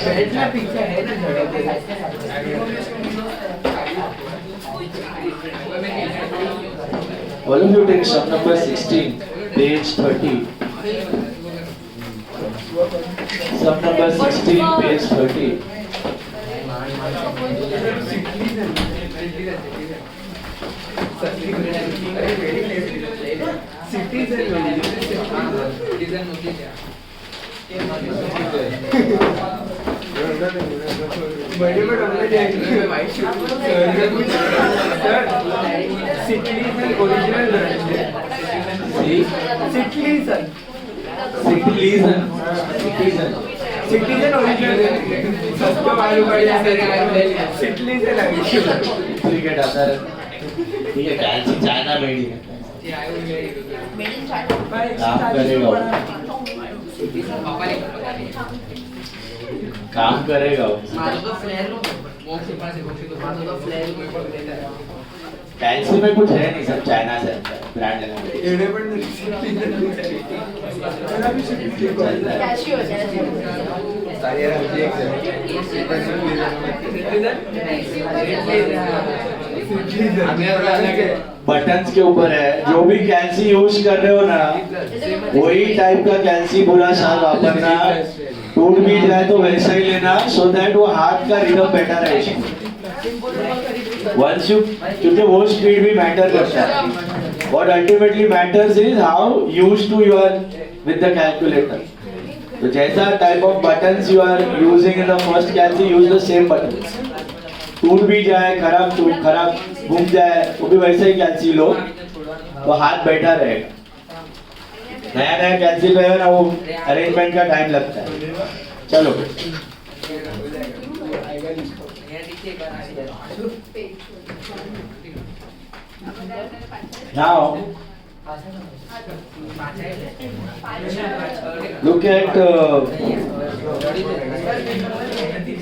बैठना पीछे है ना All of you take sum number 16, page 30. Sum number 16, page 30. बड़े बड़े white citizen original citizen citizen original सबको मालूम है सिटीजन क्रिकेट आता है ठीक है कैल्सी चाइना मेड है काम करेगा कैल्सी में कुछ है नहीं सब चाइना से ब्रांड बटन्स के ऊपर है जो भी कैल्सी यूज कर रहे हो ना वही टाइप का कैल्सी पूरा साल वापरना टूट भी जाए तो वैसा ही लेना सो दैट वो हाथ का रिदम बेटर है वंस यू क्योंकि वो स्पीड भी मैटर करता है what ultimately matters is how used to you are with the calculator तो जैसा type of buttons you are using in the first calci use the same buttons टूट भी जाए खराब घूम जाए वो भी वैसे ही कैल्सी लो तो हाथ बैठा रहेगा नया नया कैल्सी पे है ना वो अरेंजमेंट का टाइम लगता है चलो now look at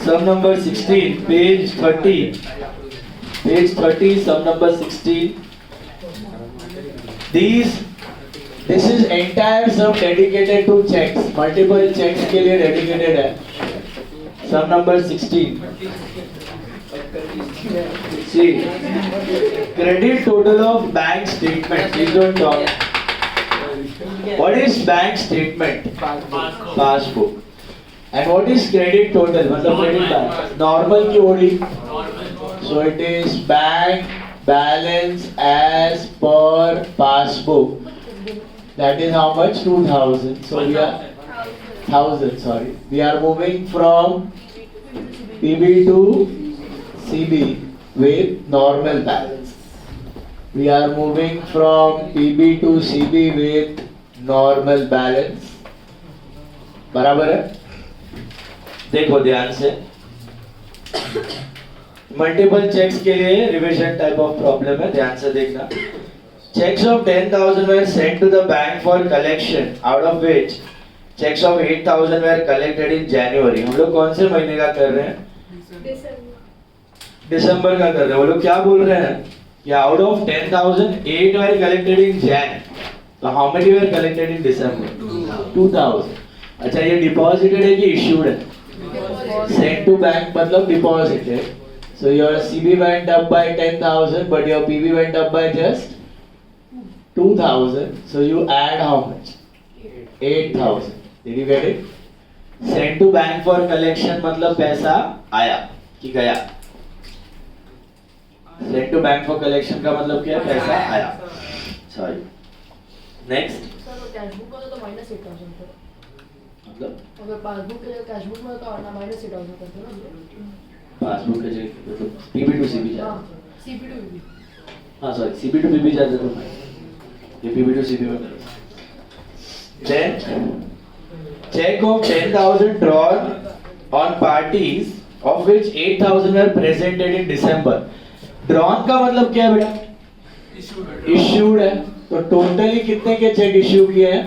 sum number 16 page 30 sum number 16 this is entire sum dedicated to checks multiple checks के लिए dedicated है sum number 16 see credit total of bank statement please don't talk what is bank statement passbook and what is credit total मतलब credit balance normal की OD so it is bank balance as per passbook that is how much 2000 so we are 1000 sorry we are moving from PB to CB with normal balance. We are moving from PB to CB with normal balance. बराबर है? देखो ध्यान से multiple checks के लिए revision type of problem है ध्यान से देखना checks of 10,000 were sent to the bank for collection out of which checks of 8,000 were collected in January हम लोग कौन से महीने का कर रहे हैं दिसंबर का कर रहे हैं वो लोग क्या बोल रहे हैं कि out of 10,000 8 were collected in Jan तो how many were collected in December 2,000 अच्छा ये डिपॉजिटेड है कि इश्यूड है सेंट टू बैंक मतलब deposited so your CB went up by 10,000 but your PB went up by just 2,000 so you add how much 8,000 did you get it sent to bank for collection मतलब पैसा आया कि गया sent to bank for collection का मतलब क्या है पैसा आया sorry next कैशबुक में तो -8,000 था मतलब अगर पासबुक के लिए कैशबुक में तो ना -8,000 करते ना पासबुक के लिए मतलब PB to CB जाता CP to PB हाँ सॉरी CB to PB जाता तो ये PB to CB में then check of 10,000 drawn on parties of which 8,000 were presented in December drawn का मतलब क्या है बेटा issued है तो टोटली कितने के चेक इश्यू किए हैं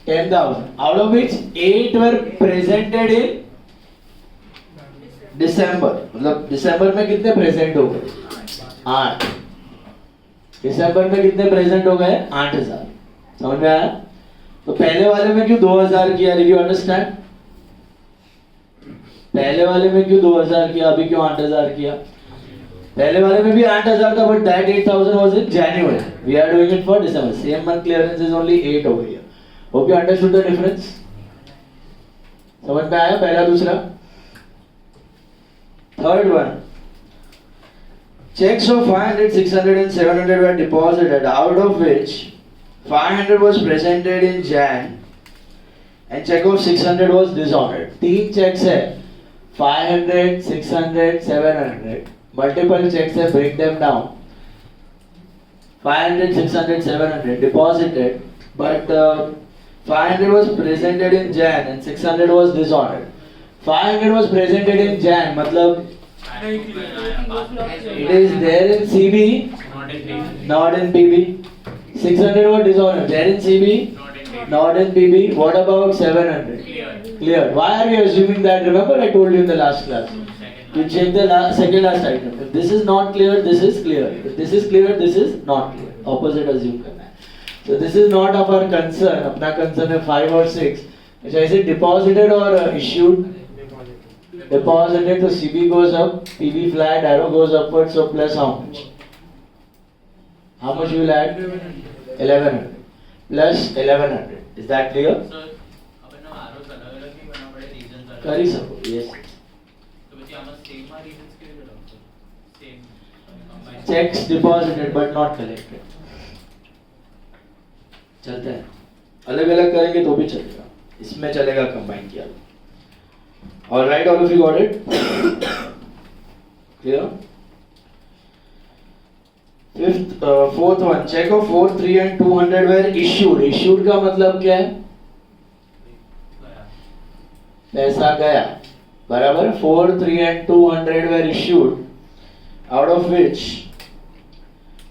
10,000 out of which 8 were presented in December मतलब दिसंबर में कितने प्रेजेंट हो गए 8। दिसंबर में कितने प्रेजेंट हो गए? 8000। समझ में आया? तो पहले वाले में क्यों 2000 किया? Did you understand? पहले वाले में क्यों 2000 किया, अभी क्यों 8000 किया? पहले वाले में भी 8000 था, but that 8000 was in January. We are doing it for December. Same month clearance is only 8 over here. Hope you understood the difference. समझ में आया? पहला दूसरा. Third one. Checks of 500, 600 and 700 were deposited, out of which 500 was presented in Jan and check of 600 was dishonored. 3 checks है, 500, 600, 700. Multiple checks है, break them down. 500, 600, 700 deposited, but 500 was presented in Jan and 600 was dishonored. 500 was presented in Jan, मतलब it is there in CB, not in PB. 600 was dishonored, there in CB, not in PB. What about 700? Clear. Why are we assuming that? Remember I told you in the last class. You check the second last item. If this is not clear, this is clear. If this is clear, this is not clear. Opposite assume करना है. So this is not of our concern. अपना concern है 5 और 6. अच्छा, is it deposited or issued? Deposited, so CB goes up, PB flat, arrow goes upwards, so plus how much? How much you will add? 1100. Plus 1100. Is that clear? Sir अपन ना आरोप अलग-अलग नहीं बना पड़े रीजन सर. कर ही सको. Yes. तो बच्चे आम सेम आ रीजंस के लिए बनाओ same combine. Checks deposited but not collected. चलता है. अलग-अलग करेंगे तो भी चलेगा. इसमें चलेगा कंबाइन किया. All right, all of you got it? Clear? Fourth one, check of 4, 3 and 200 were issued. Issued का मतलब क्या है? पैसा गया. बराबर. 4, 3 and 200 were issued, out of which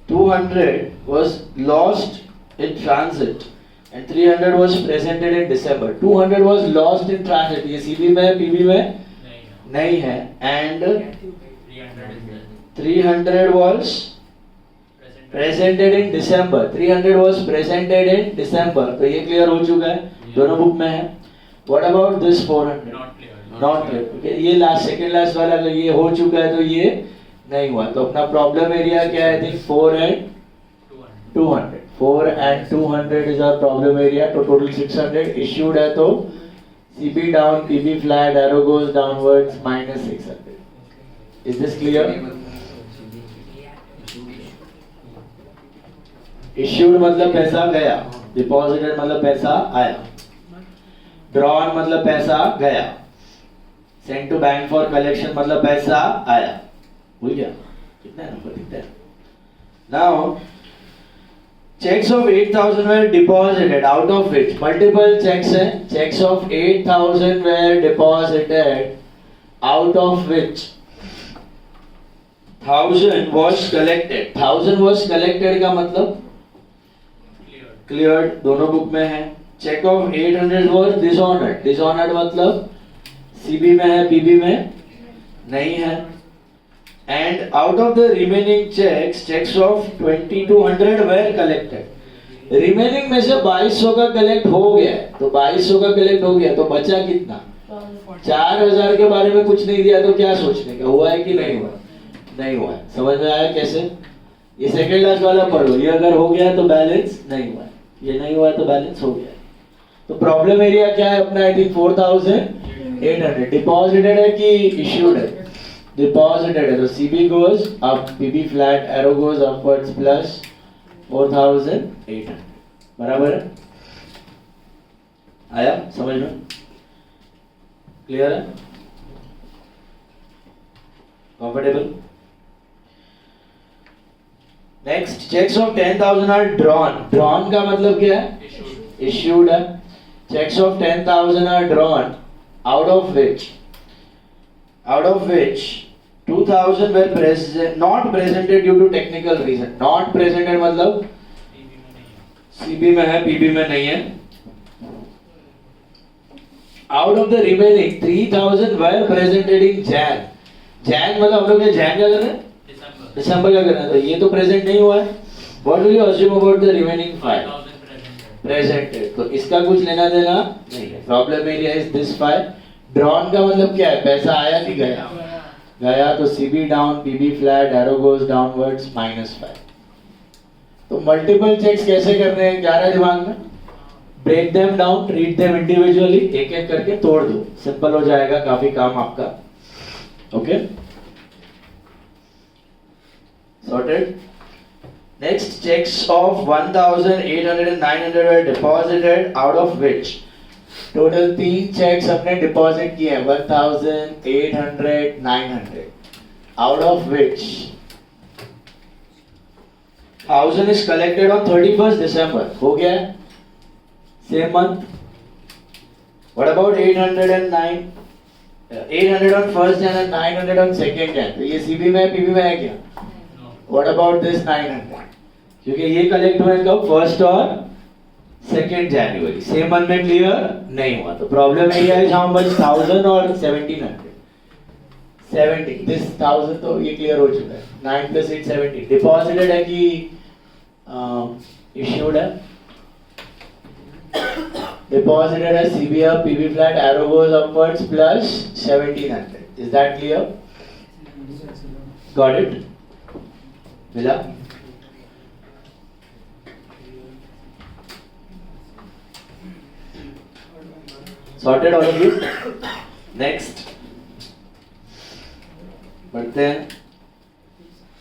200 was lost in transit and 300 was presented in December. 200 was lost in transit. ये CB में PB में नहीं है. And 300 was presented in December. 300 was presented in December. तो ये क्लियर हो चुका है. दोनों बुक में है. What about this 400? Not clear. Okay, ये लास्ट सेकंड लास्ट वाला अगर ये हो चुका है तो ये नहीं हुआ. तो अपना प्रॉब्लम एरिया क्या है? I think 4 and 200. 4 and 200 is our problem area. तो total 600 issued है तो CB down, PB flat, arrow goes downwards, minus 600. Is this clear? Issued मतलब पैसा गया. Deposited मतलब पैसा आया. Drawn मतलब पैसा गया. Sent to bank for collection मतलब पैसा आया. भूल गया? कितना नंबर दिखता है? Now checks of 8,000 were deposited, out of which multiple checks हैं. Checks of 8,000 were deposited, out of which 1,000 was collected. 1,000 was collected का मतलब cleared. दोनों बुक में है. Check of 800 was dishonored. Dishonored मतलब CB में है, PB में नहीं है. And out of the remaining checks, checks of 2,200 were collected. Remaining में से 2,200 का कलेक्ट हो गया है. तो 2,200 का कलेक्ट हो गया तो बचा कितना? 4,000 के बारे में कुछ नहीं दिया तो क्या सोचने का? हुआ है कि नहीं हुआ? नहीं हुआ है. समझ में आया कैसे? ये सेकंड लास्ट वाला पढ़ लो. ये अगर हो गया तो बैलेंस नहीं हुआ है. ये नहीं हुआ तो बैलेंस हो गया. तो प्रॉब्लम एरिया क्या है अपना? I think 4,800. डिपॉजिटेड है कि इश्यूड है? डिपॉजिटेड है. तो CB goes up, PB flat, arrow goes upwards, plus 4,800. बराबर है? आया समझ में? क्लियर है? Comfortable? Next, cheques of 10,000 are drawn. Drawn का मतलब क्या है? इश्यूड है. Cheques of 10,000 are drawn, out of which 2,000 were not presented due to technical reason. Not presented मतलब CB में है, PB में नहीं है. Out of the remaining 3,000 were presented in Jan. Jan मतलब हम लोग ये Jan क्या कर रहे हैं? दिसंबर का करना था, ये तो प्रेजेंट नहीं हुआ है. What will you assume about the remaining 5? 5000 present है, तो इसका कुछ लेना देना नहीं है. Problem area is this 5. Drawn का मतलब क्या है? पैसा आया कि गया? गया, तो CB down, PB flat, arrow goes downwards -5. तो मल्टीपल चेक्स कैसे करने हैं? 11 दिमाग में. Break them down, read them individually, एक एक करके तोड़ दो, सिंपल हो जाएगा काफी काम आपका. Okay, sorted. Next, cheques of 1800 and 900 were deposited, out of which total 3 cheques हमने डिपॉजिट किए हैं, 1800, 900, out of which 1000 is collected on 31st December. हो गया है, same month. What about 800 and 9? 800 on 1st Jan and 900 on 2nd Jan. तो ये CB में है, PB में है क्या? What about this 900? क्योंकि ये कलेक्ट हुए कब? 1st और 2nd January. सेम मंथ में क्लियर नहीं हुआ, तो प्रॉब्लम एरिया है हाउ मच? 1000 और 1700. 70, दिस 1000 तो ये क्लियर हो चुका है. 9 + 8 70. डिपॉजिटेड है कि इश्यूड है? Deposited as CB up, PB flat, arrow goes upwards plus 1700. Is that clear? Got it? Mila? Sorted all of you? Next. But then,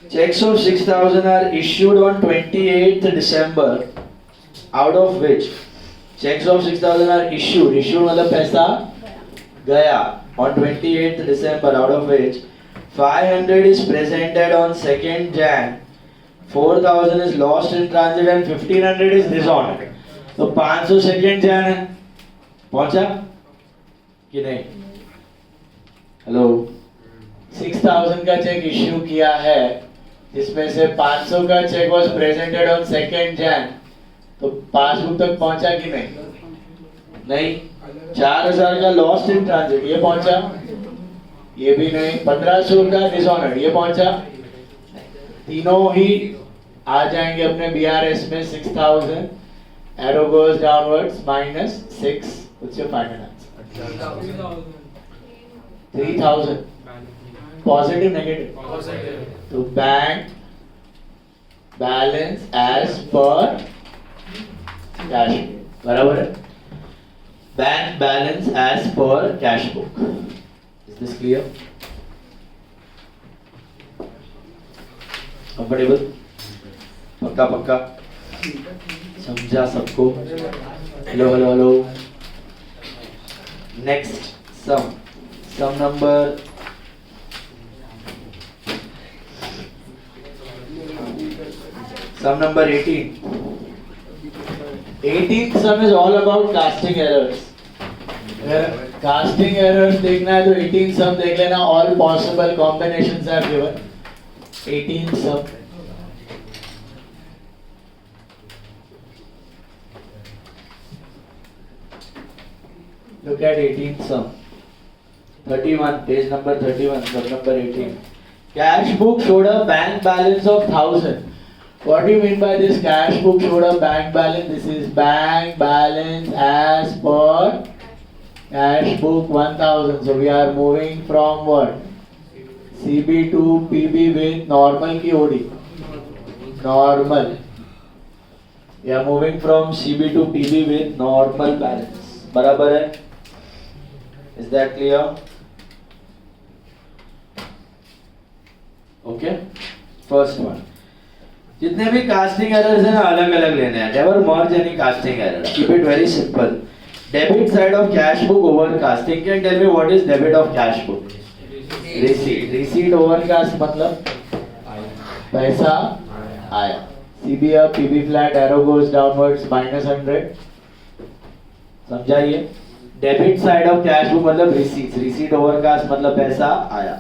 checks of 6000 are issued on 28th December, out of which checks of 6000 are issued मतलब पैसा गया on 28th December, out of which 500 is presented on 2nd Jan, 4000 is lost in transit and 1500 is dishonored. तो 500 2nd Jan है, पहुंचा कि नहीं? Hello, 6000 का check issue किया है, जिसमें से 500 का cheque was presented on 2nd Jan. तो पासबुक तक पहुंचा कि नहीं? 4000 का लॉस्ट इन ट्रांजिट, ये पहुंचा? ये भी नहीं. 1500 का डिसऑनर्ड, ये पहुंचा? तीनों ही आ जाएंगे अपने BRS में. 6000, arrow goes downwards -6. What's your final answer? 3000. Positive negative? तो bank balance as per cash, बराबर है? Bank balance as per cash book. Is this clear? Comfortable? पक्का पक्का समझा सबको? Hello hello hello. Next, sum number number 18. 18th sum is all about casting errors. अगर casting errors देखना है तो 18th sum देख लेना. All possible combinations are given. 18th sum. Look at 18th sum. 31, page number 31, sum number 18. Cash book showed a bank balance of 1000. What do you mean by this? Cash book showed a bank balance. This is bank balance as per cash book 1000. So we are moving from what? CB to PB with normal की OD. Normal. We are moving from CB to PB with normal balance. बराबर है? Is that clear? Okay. First one. जितने भी casting errors हैं ना, अलग अलग लेने हैं. Never merge any casting error. Keep it very simple. Debit side of cash book over casting. Can tell me what is debit of cash book? Receipt. Receipt over cast मतलब पैसा आया. CB up, PB flat, arrow goes downwards -100. समझाइए? Debit side of cash book मतलब receipt. Receipt over cast मतलब पैसा आया.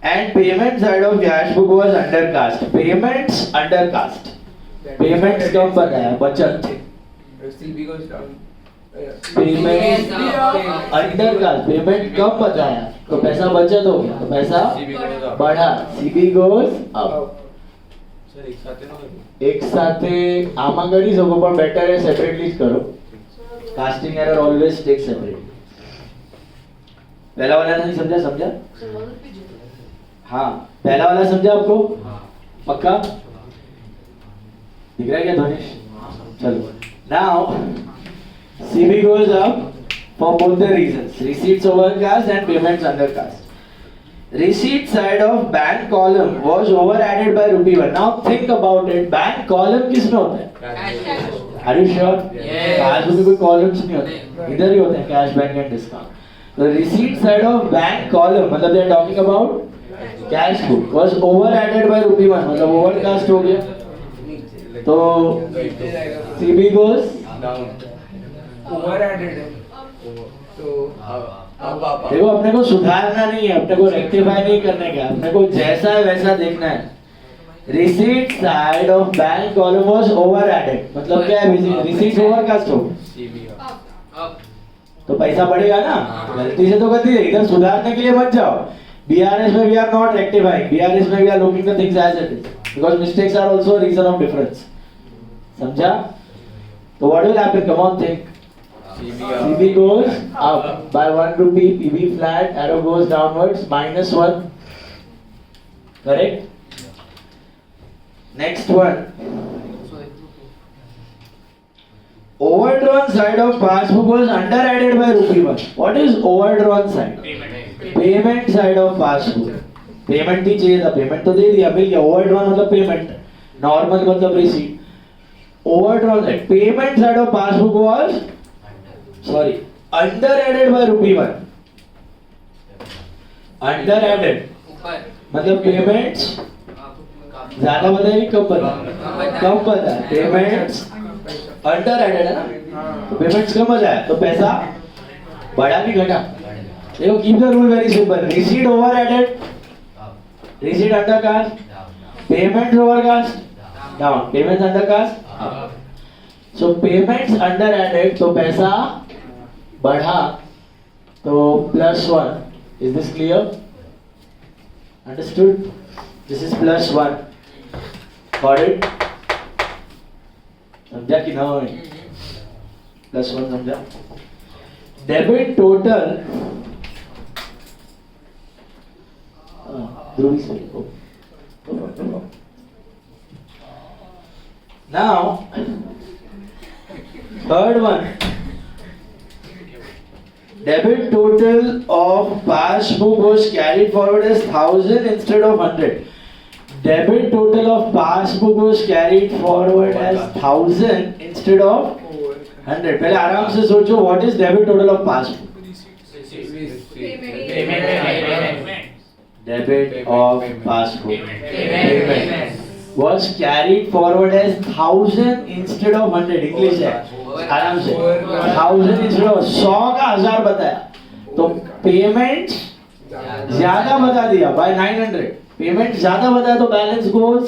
And payment side of cash book was undercast. Payments undercast. Payments कब बनाया? बचत. CB goes down. Payment under का payment कम बचाया तो पैसा बचत हो गया तो पैसा बढ़ा सीबी गोज अप एक साथे આમાં કરી શકો પણ બેટર है સેપરેટલી જ કરો casting error always take separately पहला वाला नहीं समझा समझा सर मदद कीजिए हाँ पहला वाला समझा आपको पक्का दिख रहा है क्या धनेश चलो now CB goes up for both the reasons receipts overcast and payments undercast receipt side of bank column was over added by ₹1 now think about it bank column किसमें होता है are you sure आज भी कोई columns नहीं होते इधर ही होते हैं cash bank and discount the receipt side of bank column मतलब they are talking about cash book was over added by ₹1 मतलब overcast हो गया तो CB goes ओवर एडेड है तो अब देखो अपने को सुधारना नहीं है अपने को रेक्टिफाई नहीं करने का अपने को जैसा है वैसा देखना है receipt side of bank column was over added मतलब क्या है रिसीट ओवरकास्ट हो तो पैसा बढ़ेगा ना गलती से तो गलती है इधर सुधारने के लिए मत जाओ बीआरएस में we are not rectifying BRS में we are looking the things as it is because mistakes are also reason of difference समझा तो what will happen come on think CB goes up by ₹1 PB flat arrow goes downwards -1 correct next one overdrawn side of passbook was under added by ₹1 what is overdrawn side payment side of passbook payment ही चाहिए था payment तो दे दिया मिल गया overdrawn मतलब payment normal मतलब receipt overdrawn side payment side of passbook was sorry under added by ₹1 under added मतलब payments ज्यादा बताया कि कम बताया कम बताया पेमेंट्स अंडर एडेड है ना तो पेमेंट्स कम बताया तो पैसा बढ़ा भी घटा देखो keep the rule very simple receipt over added receipt under cast payments over cast down payments under cast so payments under added तो पैसा बढ़ा तो +1 is this clear understood this is +1 got it समझा कि ना +1 समझा डेबिट टोटल ध्रुवी से now third one debit total of passbook was carried forward as 1000 instead of 100 debit total of passbook was carried forward as 1000 instead of 100 पहले आराम से सोचो what is debit total of passbook debit of passbook payment was carried forward as 1000 instead of 100 English है आराम से 1000 instead of 100 का 1000 बताया तो पेमेंट ज्यादा बता दिया by 900 पेमेंट ज्यादा बताया तो balance goes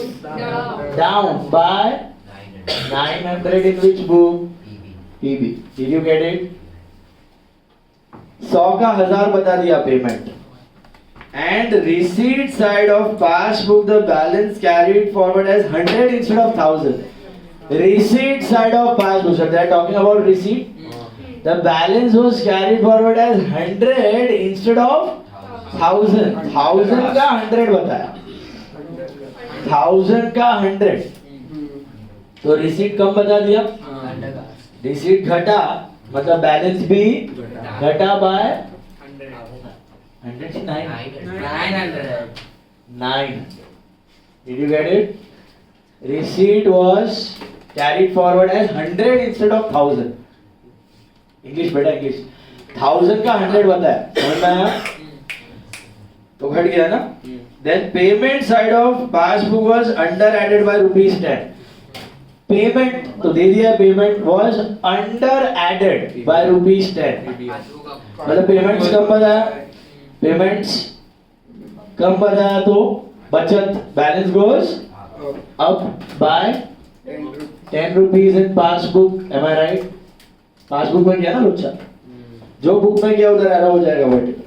down by 900 in which book PB did you get it 100 का 1000 बता दिया payment and receipt side of passbook the balance carried forward as 100 instead of 1000 receipt side of passbook so they are talking about receipt the balance was carried forward as 100 instead of 1000 का 100 बताया 1000 का 100 तो receipt कम बता दिया receipt घटा मतलब balance भी घटा बाय 100 से 900 did you get it receipt was carried forward as 100 instead of 1000 English बेटा इंग्लिश 1000 का 100 बताया समझ में आया तो घट गया ना then payment side of passbook was under added by ₹10 payment तो दे दिया payment was under added by ₹10 मतलब पेमेंट्स कम बताया पेमेंट्स कम बताया तो बचत balance goes up by 10 rupees in passbook am I right passbook में किया ना लोचा, जो बुक में किया उधर एरो हो जाएगा vertical.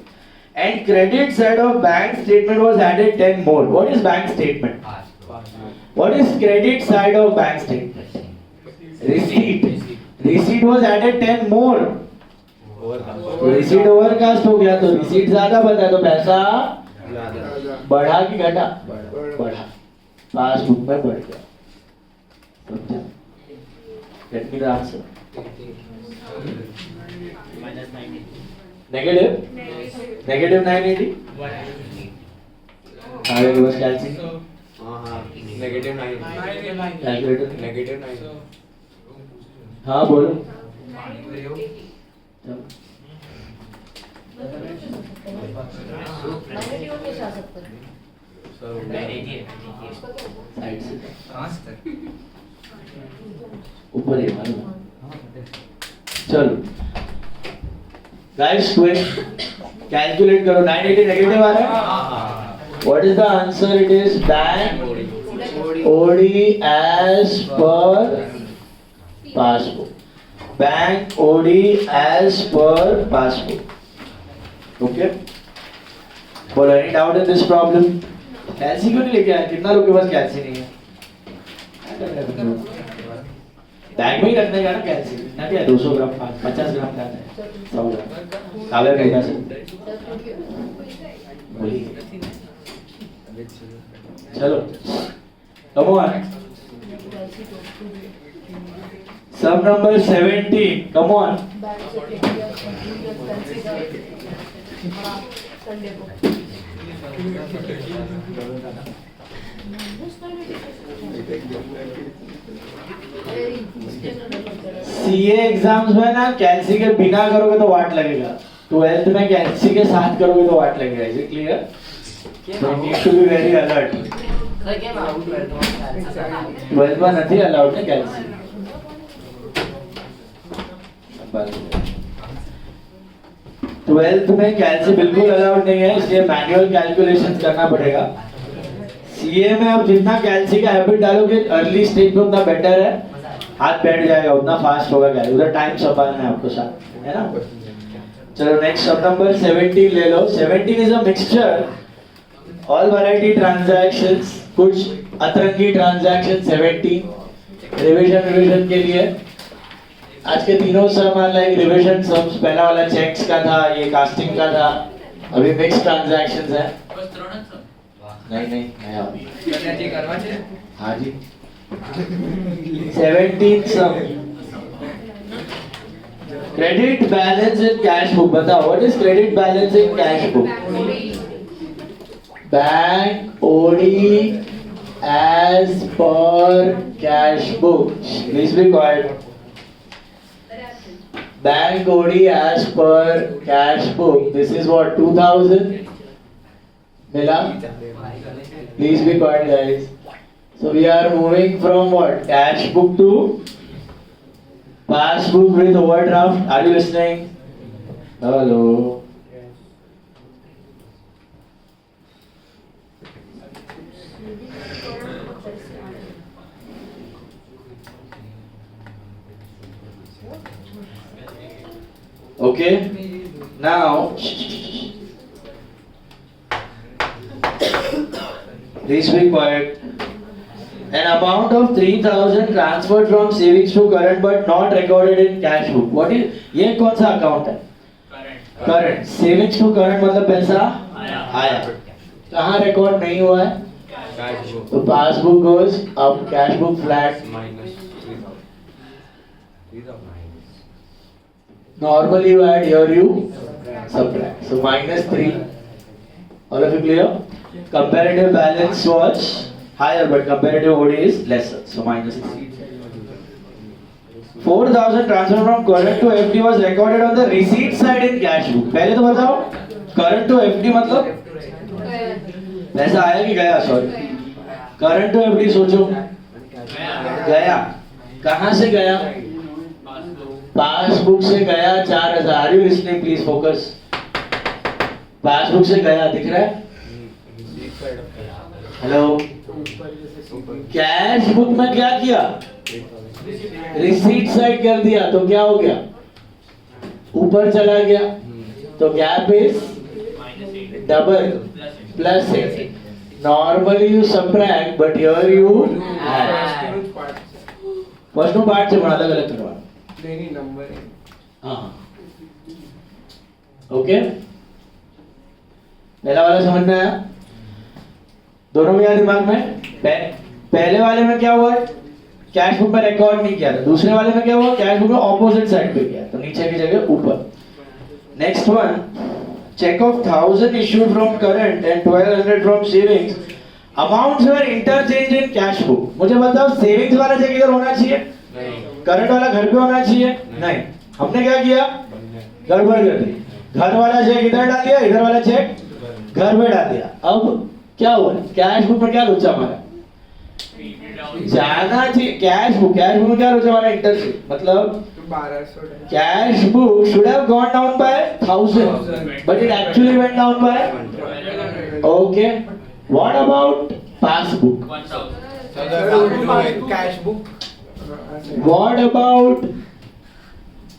And credit side of bank statement was added 10 more. What is bank statement? What is credit side of bank statement? Receipt. Receipt was added 10 more. तो रिसीट ओवरकास्ट हो गया, तो रिसीट ज्यादा बता, तो पैसा बढ़ा कि घटा? बढ़ा. पासबुक में बढ़ गया. समझा? Let me the answer. Negative? Negative 980? आगे के बस कैलसी? नेगेटिव 9. कैलकुलेटर? नेगेटिव 9. हाँ बोलो. नेगेटिव कैसे आ सकता है? साइड से ऊपर ही मालूम. चलो गाइस क्विक कैलकुलेट करो. 980 नेगेटिव आ रहा है. What is the answer? It is bank OD as per passbook. Bank OD as per passbook. Okay, बोलो any doubt in this problem? कैलसी क्यों नहीं लेके आए? कितना लोग के पास कैलसी नहीं है? बैग में ही रखने का ना कैलसी. ना क्या 200 ग्राम 50 ग्राम का है, 100 ग्राम कावे भेजना से वही. चलो कम ऑन. सब नंबर 17. Come on. बैंक से कैंसिल संडे को. सीए एग्जाम्स में ना कैलसी के बिना करोगे तो वाट लगेगा. 12th में कैलसी के साथ करोगे तो वाट लगेगा. Is it clear? So you need to be very alert. 12th में नहीं अलाउड है कैलसी. 12th में कैलसी बिल्कुल अलाउड नहीं है, इसलिए मैनुअल कैलकुलेशन करना पड़ेगा. सीए में आप जितना कैलसी का हैबिट डालोगे अर्ली स्टेज पे उतना बेटर है. हाथ बैठ जाएगा, उतना फास्ट होगा कैलसी. उधर टाइम संभालना है आपको साथ, है ना? चलो नेक्स्ट सब नंबर 17 ले लो. 17 is a mixture all variety transactions. कुछ अतरंगी ट्रांजैक्शन 17 रिवीजन के लिए. आज के तीनों सम लाइक रिवीजन सम्स. पहला वाला चेक्स का था, ये कास्टिंग का था. अभी मिक्स ट्रांजैक्शंस है. नहीं नया करवा चाहिए. हाँ जी. 17 सम. Credit balance in cash book. बताओ what is credit balance in cash book? Bank OD as per cash book. Please be quiet. Bank OD as per cash book. This is what 2000. Mila? Please be quiet, guys. So we are moving from what? Cash book to passbook with overdraft. Are you listening? Hello. Okay, now please be quiet. An amount of 3,000 transferred from savings to current but not recorded in cash book. What is? ये कौन सा account है? Current. Savings to current मतलब पैसा आया. कहाँ record नहीं हुआ है? तो पासबुक गोज अब cash book flat. Normally you add, here you subtract. So minus 3. All of you clear? Comparative balance was higher, but comparative OD is lesser. So minus 3. 4,000 transfer from current to FD was recorded on the receipt side in cash book. पहले तो बताओ, current to FD मतलब पैसा आया कि गया? Sorry. Current to FD सोचो. गया. कहाँ से गया? पासबुक से गया 4,000. Are you listening? Please focus. Passbook से गया, दिख रहा है? हेलो. कैश बुक में क्या किया? रिसीट साइड कर दिया, तो क्या हो गया? ऊपर चला गया तो gap is -8 double plus 8 plus 8. Normally you subtract, but here you add. First no part से बड़ा अलग अलग करवा. नहीं नंबर है. हाँ. ओके. पहला वाला समझ में आया? दोनों में क्या दिमाग में? पहले वाले में क्या हुआ? कैश बुक में रिकॉर्ड नहीं किया था. दूसरे वाले में क्या हुआ? कैश बुक में ऑपोजिट साइड पे किया. तो नीचे की जगह ऊपर. Next one. Check of 1000 issued from current and 1200 from savings. Amounts were interchanged in cash book. मुझे बताओ सेविंग्स वाला चेक इधर होना चाहिए? नहीं. करंट वाला घर पे होना चाहिए? नहीं. हमने क्या किया? गड़बड़ कर दी. घर वाला चेक इधर डाल दिया, इधर वाला चेक घर में डाल दिया. अब क्या हुआ? कैश बुक में क्या लोचा हमारा? जाना चाहिए कैश बुक में क्या लोचा हमारा? इंटरचेंज. मतलब 1200. cash book should have gone down by 1000, but it actually went down by. Okay. What about passbook? 1000 cash book. What about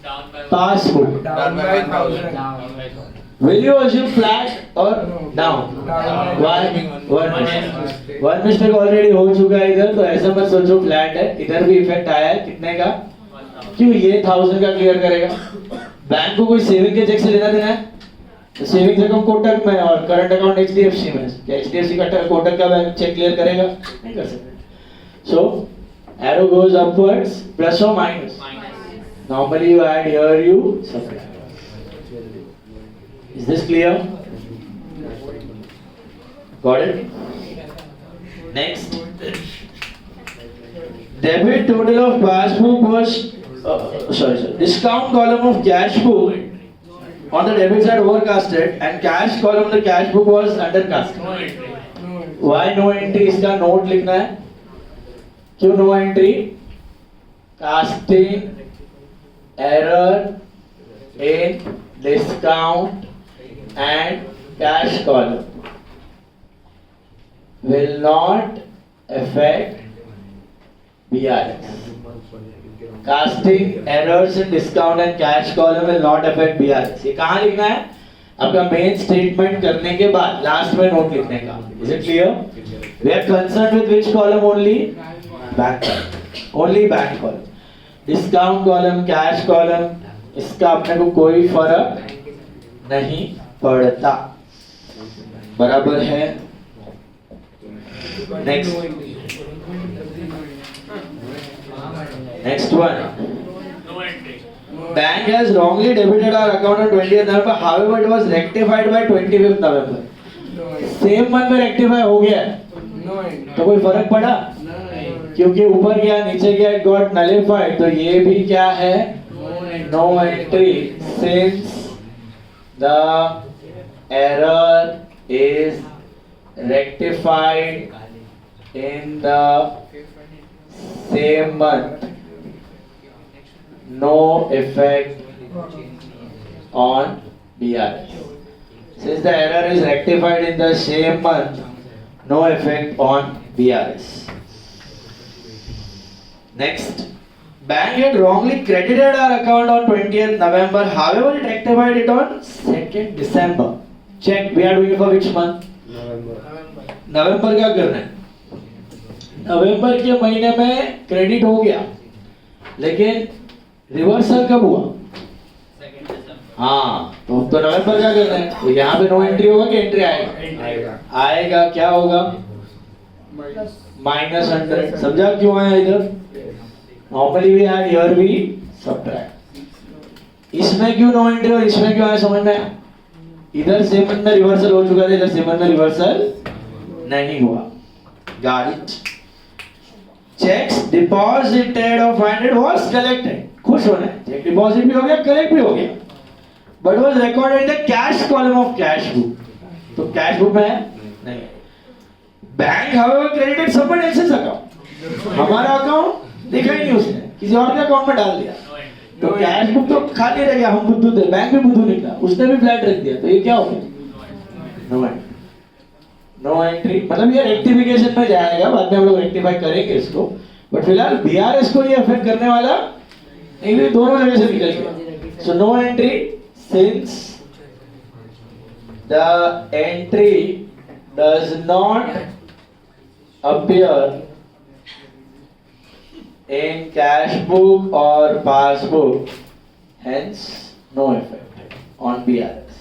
down by passbook? Down by 1000. down by 1000 Will you assume flat or down? Why? One mistake already हो चुका है इधर, तो ऐसा मत सोचो flat है. इधर भी इफेक्ट आया है. कितने का? क्यों? ये 1000 का क्लियर करेगा. बैंक को कोई सेविंग के चेक से लेना देना है? तो सेविंग्स अकाउंट कोटक में और करंट अकाउंट एचडीएफसी में. क्या एचडीएफसी का कोटक का बैंक चेक क्लियर करेगा? नहीं कर सकते. सो एरो गोज अपवर्ड्स प्लस और minus. Normally you add, here you subtract. Is this clear? Got it? Next. Debit total of passbook was discount column of cash book on the debit side overcasted and cash column of the cash book was undercasted. no entry Why no entry? इसका note लिखना है. क्यों no entry? Casting error in discount and cash column will not affect BRS. Casting errors in discount and cash column will not affect BRS. ये कहाँ लिखना है? आपका main statement करने के बाद लास्ट में नोट लिखने का. Is it clear? We are concerned with which column only? Bank column. Only bank column. Discount column, cash column, इसका अपने को कोई फर्क नहीं पड़ता. बराबर है. Next one. no entry Bank has wrongly debited our account on 20th November. However, it was rectified by 25th November. Same month में रेक्टिफाई हो गया. तो कोई फर्क पड़ा? क्योंकि ऊपर गया नीचे गया, गॉट नलिफाइड. तो ये भी क्या है? No entry since the error is rectified in the same month. No effect on BRS. Since the error is rectified in the same month, no effect on BRS. Next. Bank had wrongly credited our account on 20th November. However, it rectified it on 2nd December. Check. We are doing it for which month? नवंबर क्या करना है? नवंबर के महीने में credit हो गया, लेकिन reversal कब हुआ? 2nd December हाँ, तो नवंबर क्या करना है? तो यहाँ पे नो एंट्री होगा कि एंट्री आएगा? आएगा. क्या होगा? -100. समझा क्यों आया इधर? Normally we add, here we subtract. इसमें क्यों नो एंट्री और इसमें क्यों आया समझ में? इधर सेम मंथ में रिवर्सल हो चुका था, इधर सेम मंथ में रिवर्सल नहीं हुआ. Got it? Checks deposited of 100 was collected. खुश होना है. चेक डिपॉजिट भी हो गया, कलेक्ट भी हो गया. But was recorded in the cash column of cash book. तो कैश बुक में है? नहीं. Bank however credited someone else's account. हमारा अकाउंट देखा ही नहीं उसने, किसी और के अकाउंट में डाल दिया. no entry तो कैश बुक तो खाली रह गया. हम बुद्धू थे, बैंक भी बुद्धू निकला, उसने भी फ्लैट रख दिया. तो ये क्या हो गया? No entry. नो एंट्री मतलब ये रेक्टिफिकेशन में जाएगा, बाद में हम लोग रेक्टिफाई करेंगे इसको. बट फिलहाल बीआरएस को ये अफेक्ट करने वाला नहीं. दोनों जगह से निकल गया. So no entry since the entry does not appear in cash book or passbook, hence no effect on BRS.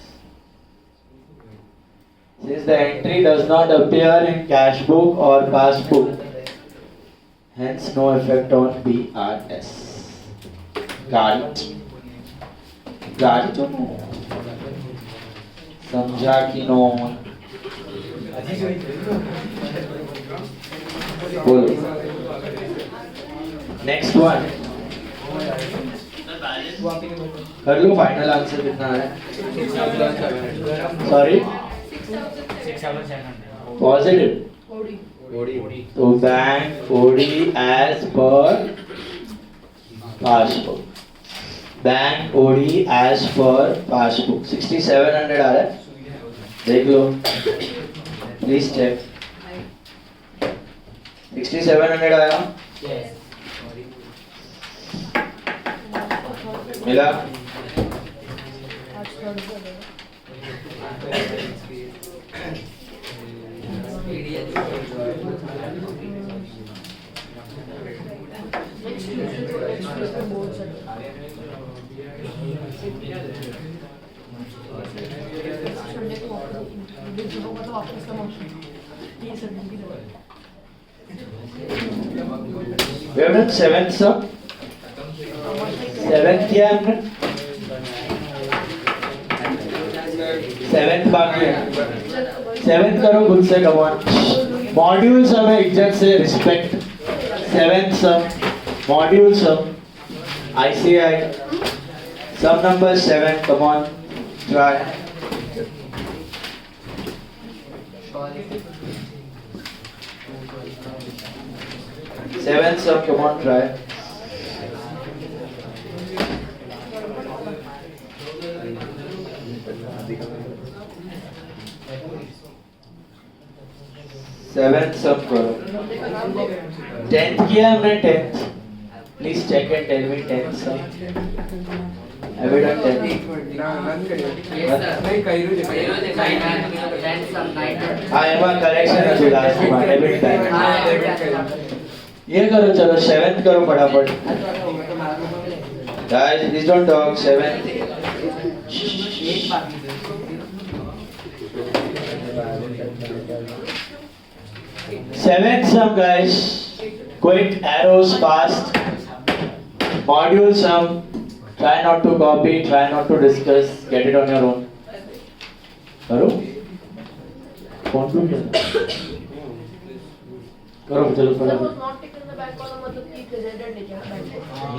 Since the entry does not appear in cash book or passbook, hence no effect on BRS. Got it? Got it or no? समझा कि no? बोलो. Next one. Sir balance कर लो, final answer कितना है? Sorry? 6,700. Positive. OD तो bank OD as per passbook. Bank OD as per passbook. 6,700 आ रहा है. देख लो. Please check. 6,700 आया. मिला. आज थर्ड पे नेक्स्ट बोर्ड से संडे को वापस होगा तो वापस का ऑप्शन ये सब भी We have done 7th sir. 7th किया हमने. 7th बाकी है. 7th करो खुद से, come on. Modules हमें इज्जत से respect. 7th sum. Module sum. ICI. Sum number 7. Come on. Try. Seventh sum. Come on. Try. Seventh sum करो. 10th किया हमने. 10th. Please check and tell me 10th sum. Have you done 10th? Run करिए. नहीं कहीं हाँ एमा correction है जो लास्ट में डेबिट बैंक. ये करो चलो. 7th करो फटाफट. Guys, please don't talk. 7th. Seventh sum, guys. Quick arrows fast. Module sum. Try not to copy. Try not to discuss. Get it on your own. करो. कौन टू किया? करो चलो सर वो फटाफट. नॉट टेकन द बैक वाला मतलब कि प्रेजेंटेड नहीं किया बैंक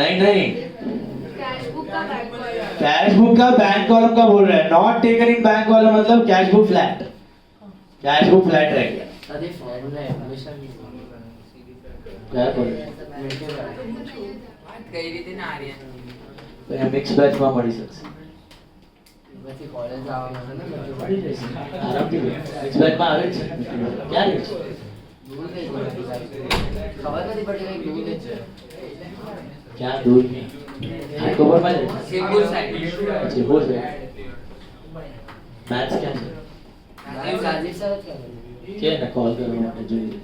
नहीं नहीं. कैश बुक का बैंक वाला कैश बुक का बैंक कॉलम का बोल रहा है. नॉट टेकन इन बैंक वाला मतलब cash book flat. Cash book flat रह गया. अरे फॉर्मूला एप्लीकेशन क्या बोल रहे हैं? વાત કરી રીતે ના આર્યન તો અહીંયા મિક્સ બેચમાં મળી શકશે. પછી કોલેજ આવવાનું છે ને મળી જશે આરામથી. મિક્સ બેચમાં આવે જ છે. ક્યાં રહે છે? દૂર થઈ ગયું ખબર નથી પડી કઈ દૂર જ છે ક્યાં દૂર નહીં. આ ખબરમાં જ રહે છે. સિમ્બોલ સાઈડ પછી બોલ છે. મેથ્સ ક્યાં છે? રાજીવ સર જ કે ને કોલ કરવા માટે જોઈએ.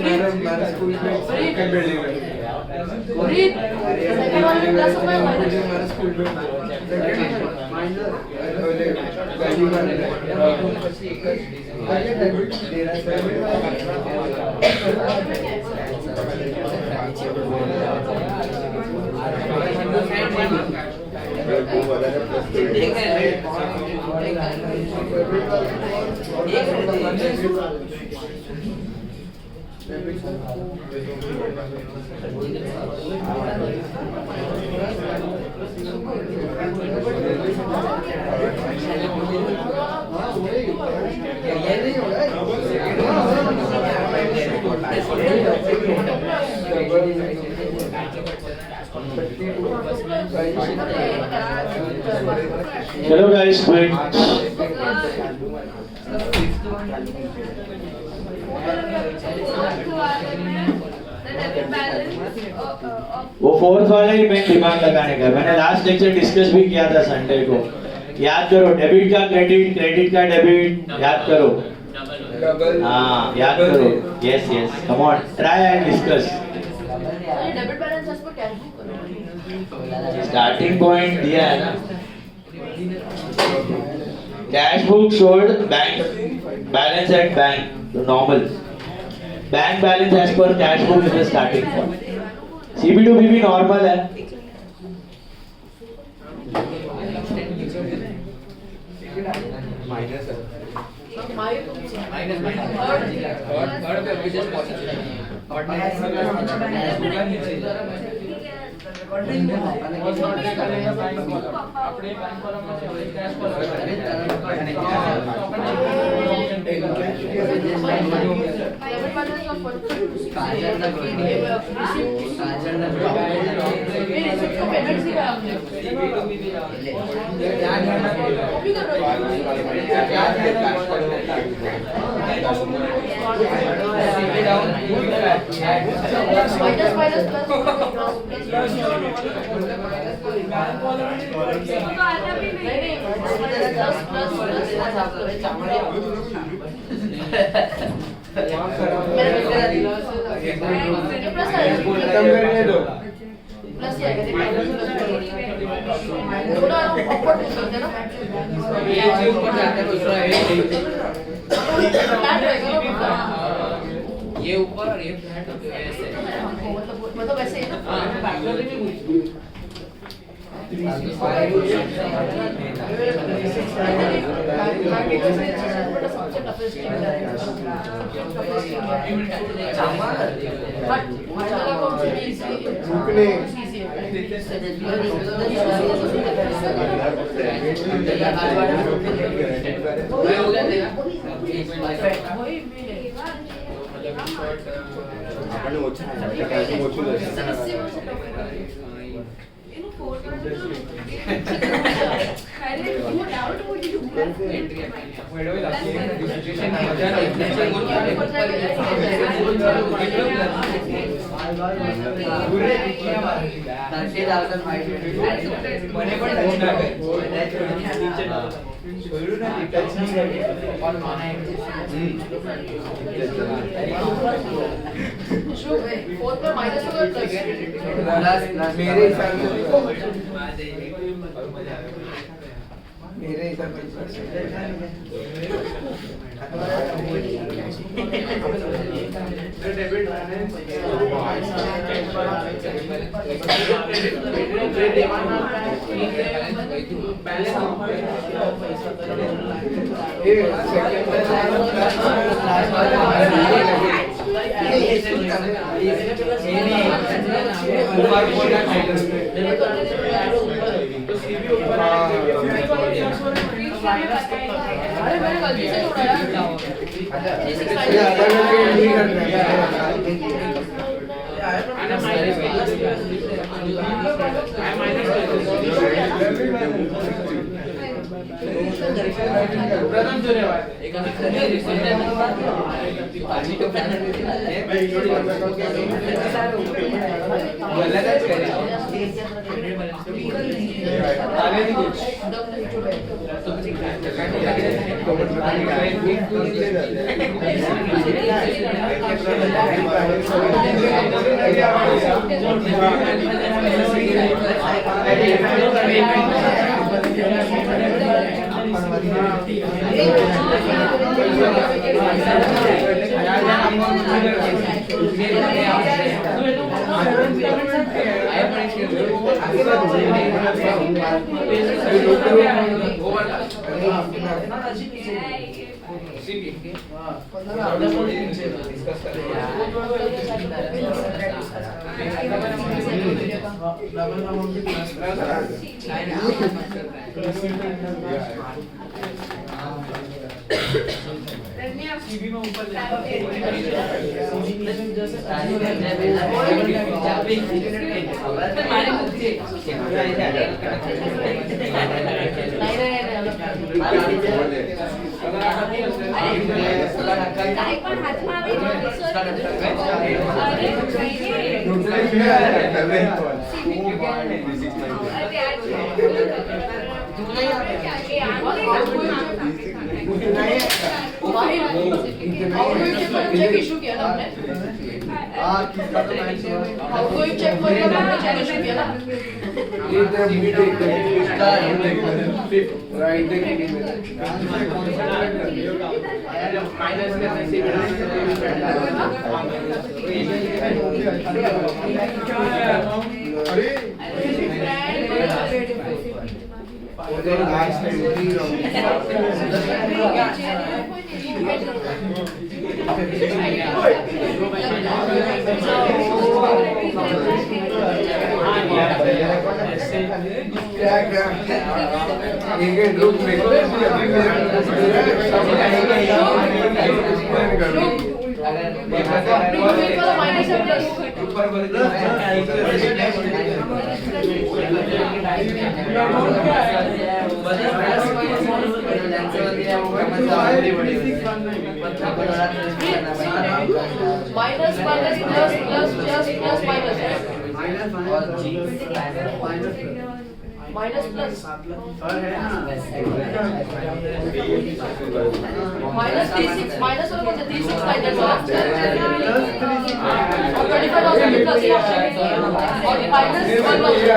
बिल्डिंग मारा स्कूल में सेकंड बिल्डिंग में सेकंड वाले क्लास में हमारा स्कूल में वैल्यू ये नहीं होगा चलो guys, quick. वो फोर्थ वाला ही मेन दिमाग लगाने का, मैंने लास्ट लेक्चर डिस्कस भी किया था संडे को। याद करो, डेबिट का क्रेडिट, क्रेडिट का डेबिट, याद करो। डबल हाँ, याद करो। Yes yes, come on, try and discuss. Debit balance पर कैश बुक करो। स्टार्टिंग पॉइंट दिया है ना, cash book showed bank balance at bank normal, bank balance as per cash book is the starting point. CB2B भी normal है। Minus है third पे अभी जस्ट पहुंचा अपने बैंक कॉलम में से कैश खत्म करने दो। प्लस ये थोड़ा ऑकवर्ड हो सकता है ना, ये जी ऊपर जाता है दूसरा ये ऊपर और ये फ्लैट ऐसे मतलब ऐसे ही ना। सबसे टफेस्ट આપણે ઓછા ટાઈમિંગ ઓછું લેશે फोर्थ पर माइनस होगा प्लस मेरे हिसाब से मेरे हिसाब से डेबिट अरे मैंने गलती से जोड़ा यार। ये आधा घंटे नहीं करना है प्रथम जुड़ेवा सीबी में चेक इशू किया ना हमने आउटगोइंग चेक पर हमने चेक इशू किया ना minus minus plus plus plus plus minus minus plus minus 36 minus और कौन सा 36 माइनस और 25,000 प्लस और माइनस 1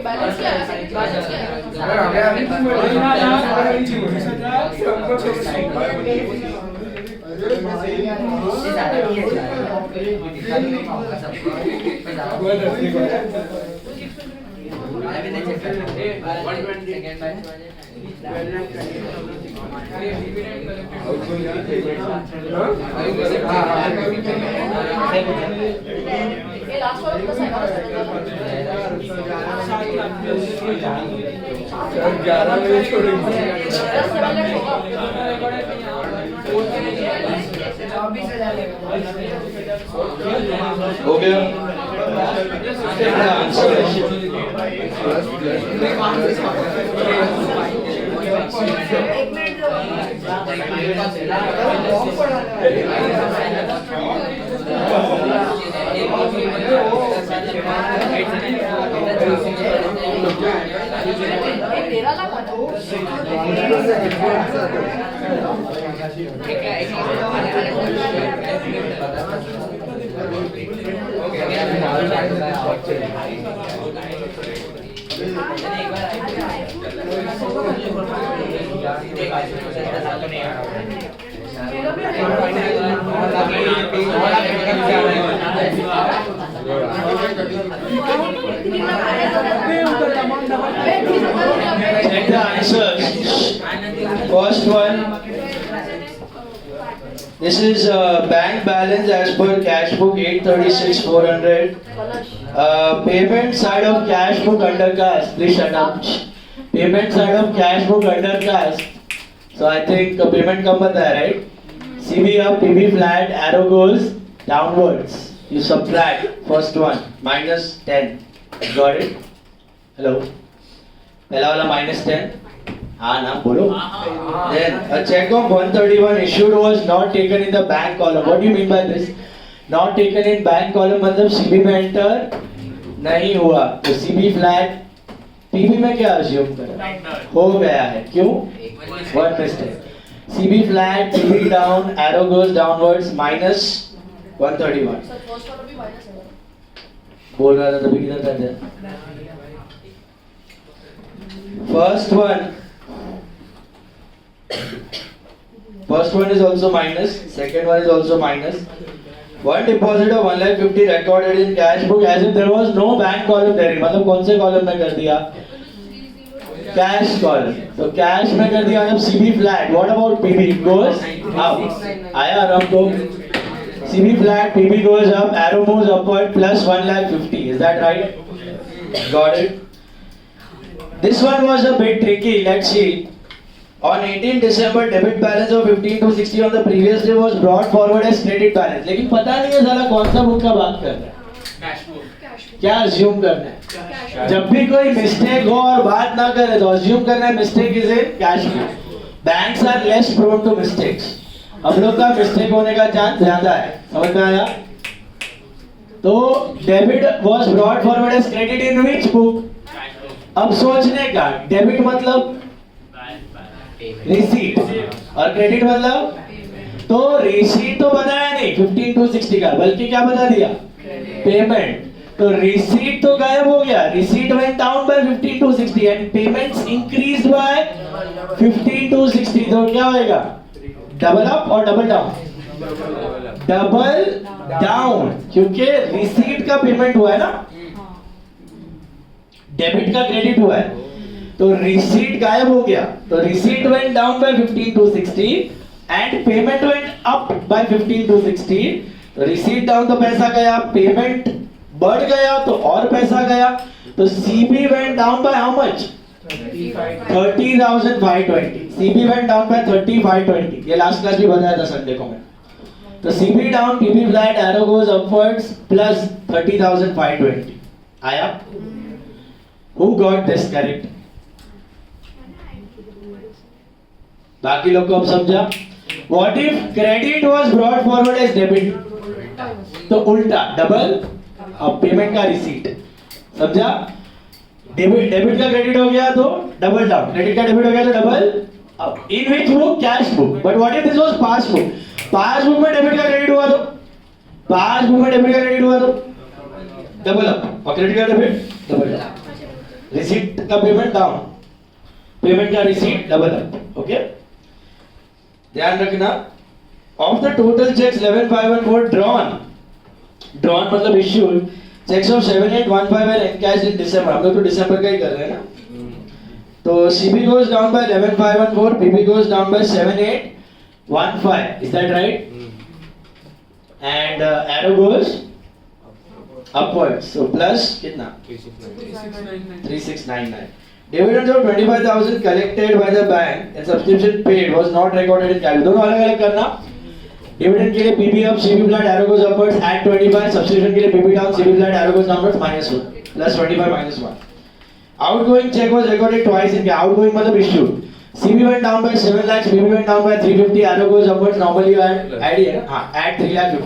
बैलेंस क्या है बैलेंस क्या ये लास्ट वाला प्लस है हो गया तेरा lakh Check the answers. First one. This is bank balance as per cash book 836,400. Payment side of cash book under cash. Please shut up. Payment side of cash book under cash. So I think payment come with that, right? CB up, PB flat, arrow goes downwards. You subtract first one minus 10. Got it? Hello. पहला वाला minus 10. हाँ ना बोलो. Then a check of 131 issued was not taken in the bank column. What do you mean by this? Not taken in bank column मतलब CB में enter नहीं हुआ. तो CB flat PB में क्या assume करा? हो गया है. क्यों? One mistake. CB flat, PB down, arrow goes downwards minus 131. Sir first वाला भी माइनस है बोल रहा था तभी किधर था ध्यान? First one is also minus. Second one is also minus. One deposit of 1,50,000 recorded in cash book as if there was no bank column there. मतलब कौन से column में कर दिया? कैश कॉलम, तो कैश में कर दिया जब CB flat, what about PB goes up, आया आराम को CB flat, PB goes up, arrow moves upward plus 1,50,000. Is that right? Got it. This one was a bit tricky. Let's see. On 18 December, debit balance of 15,260 on the previous day was brought forward as credit balance. लेकिन पता नहीं है साला कौन सा book का बात कर रहा है. Cash book. क्या assume करना है? जब भी कोई mistake हो और बात ना करे तो assume करना है mistake is a cash book. Banks are less prone to mistakes. हम लोग का मिस्टेक होने का चांस ज्यादा है, समझ में आया? तो debit was brought forward as credit in which book? अब सोचने का, डेबिट मतलब रिसीट और क्रेडिट मतलब, तो रिसीट तो बताया नहीं 15,260 का, बल्कि क्या बता दिया? पेमेंट. तो रिसीट तो गायब हो गया, receipt went down by 15,260 and payments increased by 15,260. तो क्या होएगा? डबल अप और डबल डाउन? डबल डाउन, क्योंकि रिसीट का पेमेंट हुआ है ना, डेबिट का क्रेडिट हुआ है, तो रिसीट गायब हो गया. तो receipt went down by 15,260 and payment went up by 15,260. तो रिसीट डाउन तो पैसा गया, पेमेंट बढ़ गया तो और पैसा गया. तो CB went down by how much? 30,520. CB went down by 30,520. ये लास्ट क्लास भी बताया था संडे को मैं. तो CB down, PB flat, arrow goes upwards plus 30,520. आया? Who got this correct? बाकी लोग को अब समझा? What if credit was brought forward as debit? तो उल्टा, डबल अब पेमेंट का रिसीट. समझा? डेबिट का क्रेडिट हो गया तो डबल डाउन, क्रेडिट का डेबिट हो गया तो double up. In which book? Cash book. But what if this was pass book? Pass book में डेबिट का क्रेडिट हुआ तो, पास बुक में डेबिट का क्रेडिट हुआ तो डबल अप और क्रेडिट का डेबिट डबल डाउन. रिसीट का पेमेंट डाउन, पेमेंट का रिसीट डबल अप. ओके, ध्यान रखना. Of the total cheques 11,514 drawn मतलब issued, checks of 7,815 were encashed in December. हम लोग तो दिसंबर का ही कर रहे हैं ना. तो CB goes down by 11,514, PB goes down by 7,815. Is that right? And arrow goes upwards. So plus कितना? 3,699. Dividends of 25,000 collected by the bank and subscription paid was not recorded in capital. दोनों अलग अलग करना. Dividend के लिए PB अप, CB फ्लैट, arrow goes upwards at 25. Substitution के लिए PB डाउन, CB फ्लैट, arrow goes downwards -1 plus 25 -1. Outgoing cheque was recorded twice in. Outgoing मतलब issued. CB went down by 7 lakhs, PB went down by 350. Arrow goes upwards normally add है ना, हां add 3,50,000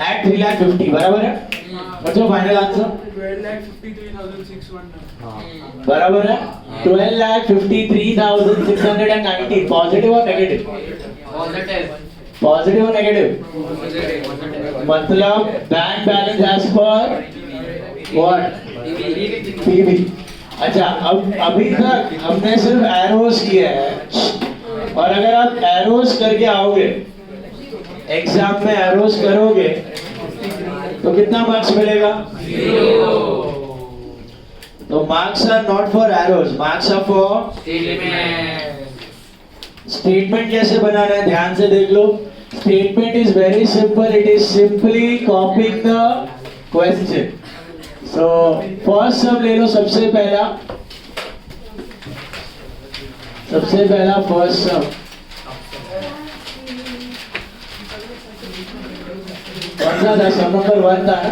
add 3,50,000 बराबर है. मतलब फाइनल आंसर 12,53,619. बराबर है. 12,53,619. पॉजिटिव और नेगेटिव? पॉजिटिव और नेगेटिव? मतलब bank balance as per what? PB. अच्छा, अब अभी तक हमने सिर्फ एरोस किया है, और अगर आप एरोस करके आओगे एग्जाम में, एरोस करोगे तो कितना मार्क्स मिलेगा? 0. तो marks are not for errors, marks are for statement. कैसे बनाना है ध्यान से देख लो. Statement is very simple, it is simply copying the question. So first सब ले लो. सबसे पहला फर्स्ट सब कौन सा था? सब नंबर 1 था ना.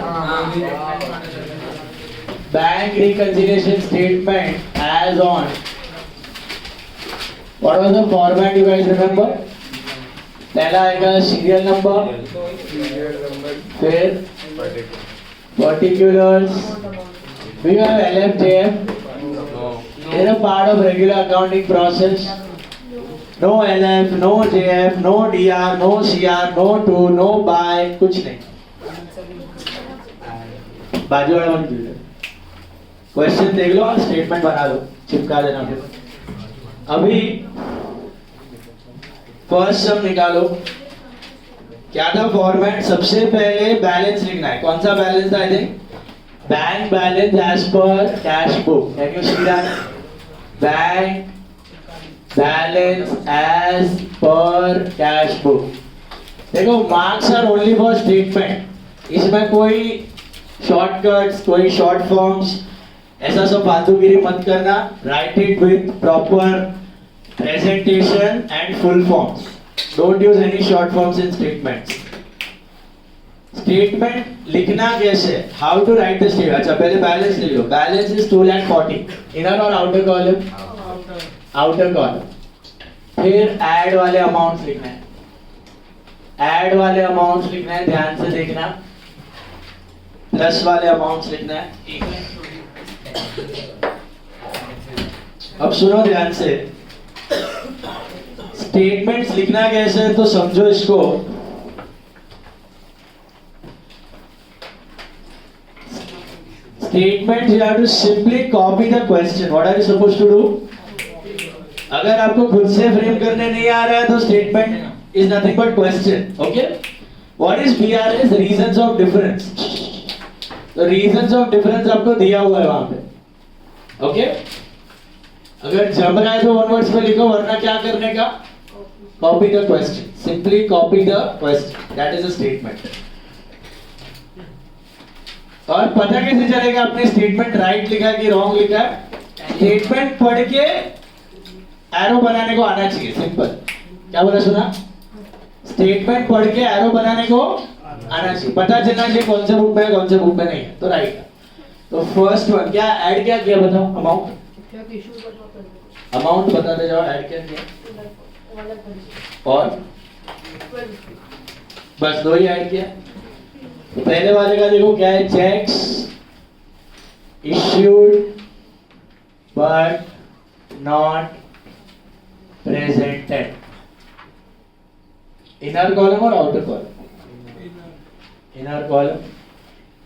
Bank reconciliation statement as on. What was the format you guys remember? पहला आएगा सीरियल नंबर, फिर particulars. Do you have LFJF? Is it a part of regular accounting process? No LF, no JF, no DR, no CR, no to, no buy, कुछ नहीं. बाजू वाला one builder. Question देख लो और statement बना लो, चिपका देना. फिर अभी फर्स्ट सम निकालो. क्या था फॉर्मेट? सबसे पहले बैलेंस लिखना है. कौन सा बैलेंस था? I think bank balance as per cash book. Can you see that? Bank balance as per cash book. देखो marks are only for statement, इसमें कोई शॉर्टकट्स, कोई शॉर्ट फॉर्म्स, ऐसा सब फालतूगिरी मत करना। Write it with proper presentation and full forms. Don't use any short forms in statements. Statement लिखना कैसे, how to write the statement. अच्छा पहले बैलेंस लिख लो। बैलेंस इज 2,40,000, इनर और आउटर कॉलम, आउटर कॉलम। फिर ऐड वाले अमाउंट्स लिखना है, ऐड वाले अमाउंट्स लिखना है, ध्यान से देखना। प्लस वाले अमाउंट्स लिखना है। अब सुनो ध्यान से, स्टेटमेंट्स लिखना कैसे है तो समझो इसको। Statements you have to simply copy the question. What are you supposed to do? अगर आपको खुद से फ्रेम करने नहीं आ रहा है तो statement is nothing but question. Okay? What is BRS? Reasons of difference. तो reasons of difference आपको दिया हुआ है वहां पे. Okay? अगर जम रहा है तो one words में लिखो, वरना क्या करने का? Copy the question. Simply copy the question. That is a statement. और पता कैसे चलेगा आपने स्टेटमेंट राइट लिखा है कि रॉन्ग लिखा है? स्टेटमेंट पढ़ के एरो बनाने को आना चाहिए। सिंपल। क्या बोला सुना? स्टेटमेंट पढ़ के एरो बनाने को आना चाहिए, पता चलना चाहिए कौन से बुक में है कौन से बुक में नहीं है, तो राइट है। तो फर्स्ट वन क्या ऐड क्या किया बताओ? अमाउंट, अमाउंट बताते जाओ। ऐड क्या किया और बस दो ही ऐड किया। तो पहले वाले का देखो क्या है, checks issued but not presented. Inner column और आउटर कॉलम? Inner column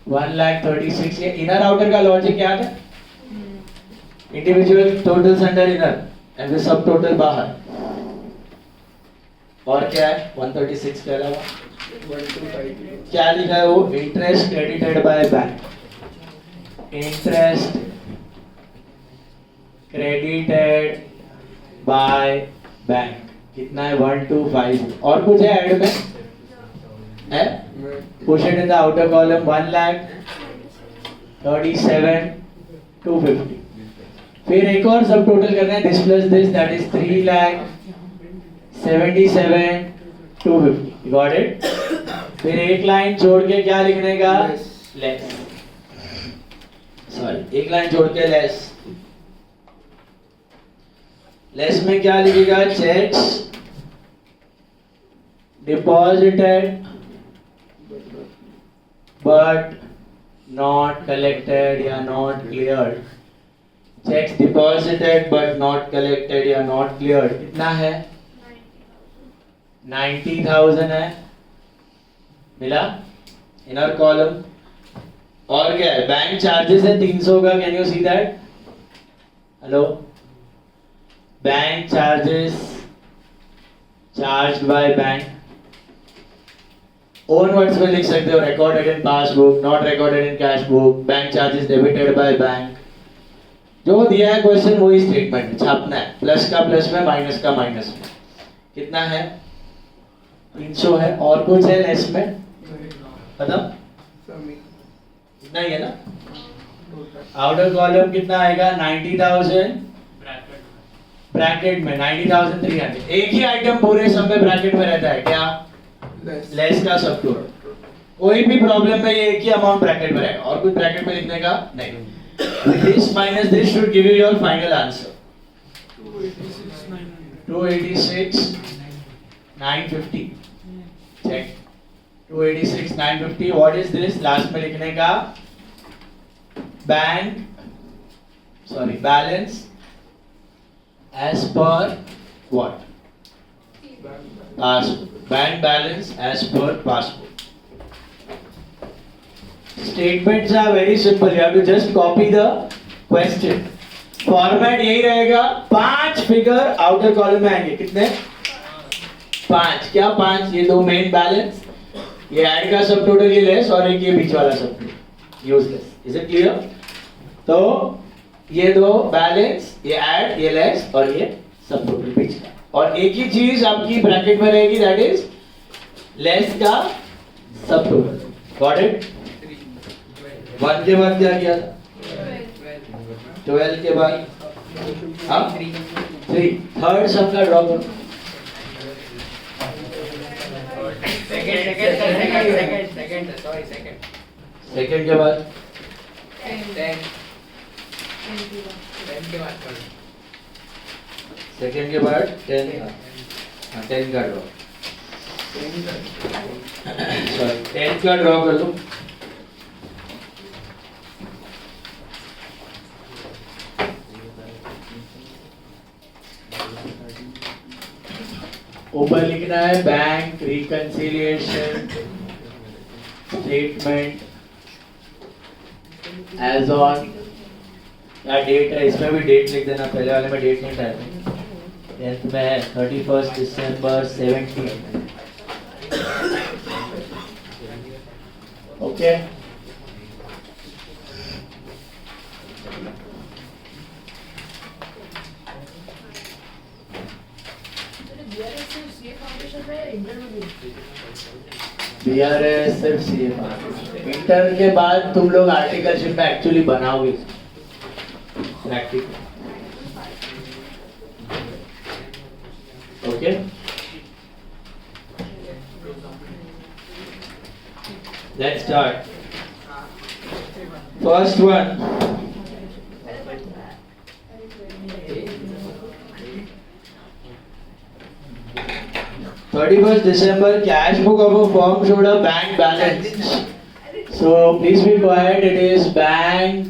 1,36,000। ये इनर आउटर का लॉजिक क्या है? Individual totals under inner and सब टोटल बाहर। और क्या है 136 के अलावा? क्या लिखा है वो? Interest credited by bank, interest credited by bank. कितना है? 125। और कुछ है ऐड में? है push it in the outer column 1,37,250। फिर एक और सब टोटल करना है, this plus this, that is 3,77,250। Got it? फिर एक लाइन छोड़ के क्या लिखने का? लेस। सॉरी, एक लाइन छोड़ के लेस। लेस में क्या लिखेगा? Cheques deposited but not collected या not cleared. Cheques deposited but not collected या नॉट क्लियर्ड कितना है? 90,000 है। मिला? Inner column. और क्या है? बैंक चार्जेस है 300 का। Can you see that? Hello, bank charges charged by bank. Own words में लिख सकते हो, recorded in passbook, not recorded in cash book, bank charges debited by bank. जो दिया है क्वेश्चन वही स्टेटमेंट छापना है, प्लस का प्लस में, माइनस का माइनस में। कितना है? 300 है। और कुछ है लेस में? खत्म? इतना ही है ना? आउटर कॉलम कितना आएगा? 90,000 ब्रैकेट में 90,300। एक ही आइटम पूरे सब में ब्रैकेट में रहता है क्या? लेस का सब टोटल। कोई भी प्रॉब्लम में ये एक ही अमाउंट ब्रैकेट में रहेगा और कुछ ब्रैकेट में लिखने का नहीं। This minus this should give you your final answer. 286,950। Cheque 286,950। What is this? लास्ट में लिखने का bank balance as per what? Passbook. Bank balance as per passbook. Statements are very simple. You have to just copy the question. Format यही रहेगा। 5 figure outer column में आएंगे। कितने? 5। क्या 5? ये दो मेन बैलेंस, ये ऐड का सब टोटल, ये लेस, और एक ये बीच वाला सब total useless. Is it clear? तो ये दो बैलेंस, ये ऐड, ये लेस और ये सब टोटल बीच का, और एक ही चीज आपकी ब्रैकेट में रहेगी, दैट इज लेस का सब टोटल। Got it? 1 के बाद क्या किया था? 12 के बाद हाँ 3, थर्ड सम का ड्रॉ करो। सेकंड के बाद सेकंड के बाद 10 हाँ 10 का ड्रॉ, सॉरी 10 का ड्रॉ कर लो। ऊपर लिखना है bank reconciliation statement as on, क्या डेट है इसमें भी डेट लिख देना, पहले वाले में डेट नहीं था, 10th में है 31 दिसंबर 17। ओके BRS सिर्फ CA, इंटर के बाद तुम लोग आर्टिकलशिप में एक्चुअली बनाओगे practical. Okay let's start. First one, (31st December) cash book of a firm showed a bank balance. So please be quiet. It is bank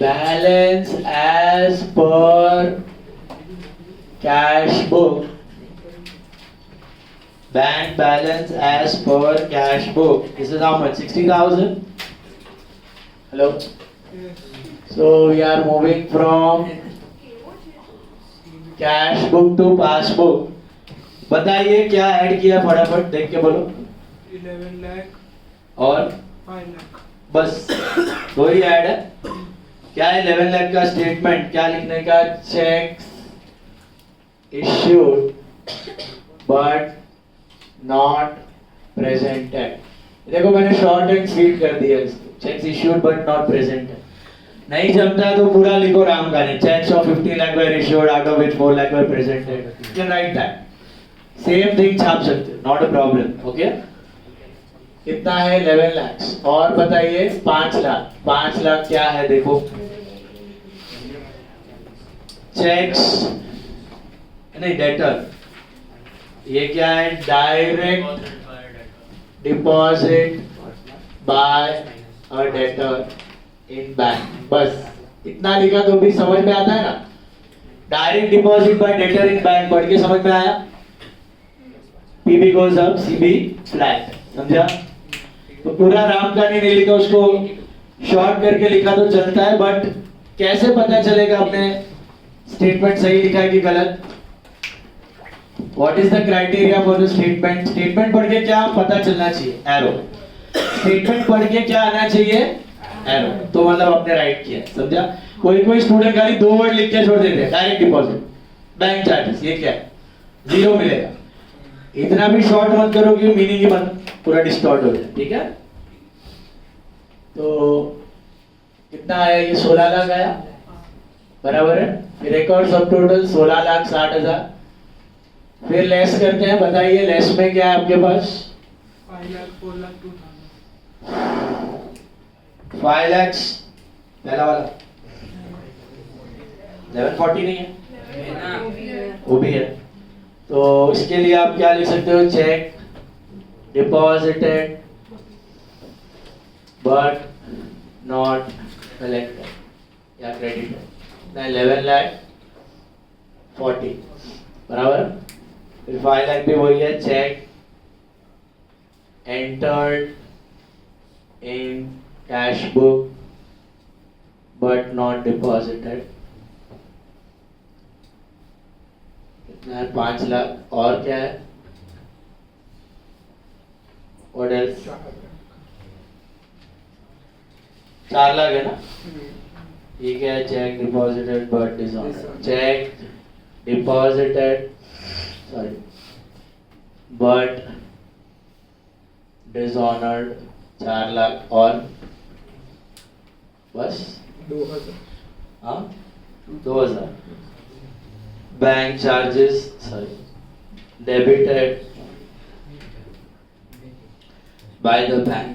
balance as per cash book. Bank balance as per cash book. This is how much? 60,000. Hello. So we are moving from cash book to passbook. बताइए क्या add किया, फटाफट देख के बोलो। 11 लाख और 5 लाख, बस दो ही ऐड है। क्या है 11 लाख का स्टेटमेंट, क्या लिखने का? Cheque issued but not presented. देखो मैंने शॉर्ट एंड स्वीट कर दिया इसको, cheques issued but not presented. नहीं जमता तो पूरा लिखो राम का नहीं, cheques of 50 lakh were issued out of which 4 lakh were presented. You can write that, same thing छाप सकते हो, नॉट अ प्रॉब्लम। ओके कितना है? 11 लाख। और बताइए 5 लाख। 5 लाख क्या है देखो, चेक्स नहीं डेटर, ये क्या है? Direct deposit by a debtor in bank. बस इतना लिखा तो भी समझ में आता है ना। Direct deposit bye debtor in bank पढ़ के समझ में आया? PB goes up, CB flat, समझा? तो पूरा राम का नहीं लिखा, उसको शॉर्ट करके लिखा तो चलता है, बट कैसे पता चलेगा अपने स्टेटमेंट सही लिखा है कि गलत? What is the criteria for the statement? Statement पढ़ के क्या पता चलना चाहिए? एरो। स्टेटमेंट पढ़ के क्या आना चाहिए? एरो। तो मतलब आपने राइट किया, समझा? कोई स्टूडेंट खाली 2 वर्ड लिख के छोड़ देते हैं, डायरेक्ट डिपॉजिट बैंक चार्जेस, ये क्या है? 0 मिलेगा। इतना भी शॉर्ट मत करो कि मीनिंग ही मत पूरा डिस्टॉर्ट हो जाए, ठीक है? तो कितना आया? ये 16 लाख आया, बराबर है। फिर एक और सब टोटल 16,60,000। फिर लेस करते हैं, बताइए लेस में क्या है आपके पास? 5 लाख 4 लाख 2,000, 5 लाख पहला वाला 1140 नहीं है, वो भी है। तो इसके लिए आप क्या लिख सकते हो? Cheque deposited but not collected या क्रेडिटेड। 11 लाख 40 बराबर। फिर 5 लाख भी वही है, cheque entered in cash book but not deposited. 5 lakh. और क्या है? What else? 4 लाख है ना? ये क्या है? Check deposited but dishonoured. Check deposited sorry but dishonoured 4 lakh और बस 2000. हाँ 2000. Bank charges sorry debited by the bank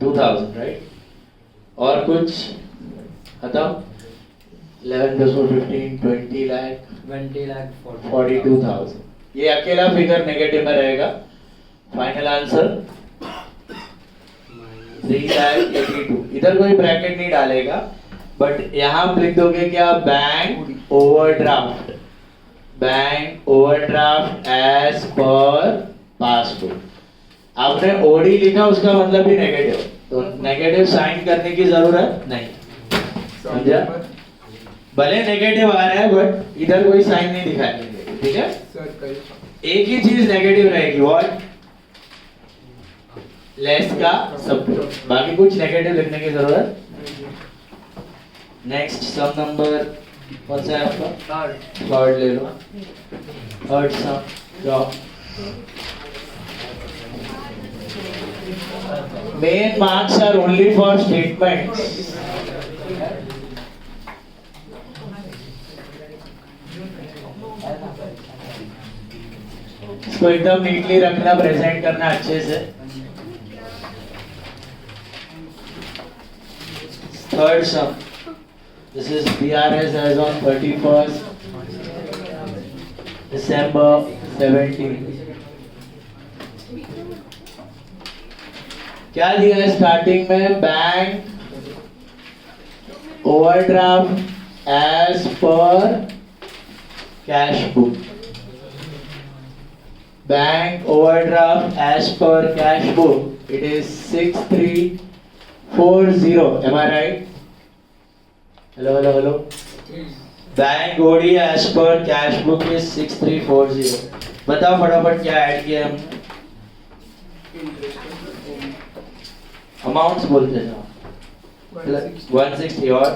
2000 right. और कुछ खत्म. 11 plus 4 15 20 लाख 20 लाख 42,000. ये अकेला फिगर नेगेटिव में रहेगा. Final answer 3,82. इधर कोई ब्रैकेट नहीं डालेगा बट यहाँ आप लिख दोगे क्या? Bank overdraft. Bank overdraft as per passbook. आपने ओडी लिखा उसका मतलब भी नेगेटिव, तो नेगेटिव साइन करने की जरूरत नहीं. समझा? भले नेगेटिव आ रहा है बट इधर कोई साइन नहीं दिखाएंगे. ठीक है. सर्कल. एक ही चीज नेगेटिव रहेगी. व्हाट? लेस का सब. बाकी कुछ नेगेटिव लिखने की जरूरत. नेक्स्ट सम नंबर कौन सा है आपका? थर्ड ले लो. थर्ड सम जाओ. Main marks are only for statements. इसको एकदम नीटली रखना, प्रेजेंट करना अच्छे से. Third sum. This is BRS as on 31st December 17. क्या दिया है स्टार्टिंग में? Bank overdraft as per cash book. Bank overdraft as per cash book. It is 6340. Am I right? Hello. Bank OD as per cash book is 6340. बताओ फटाफट क्या add किया हमने? Amounts बोलते हैं 160 और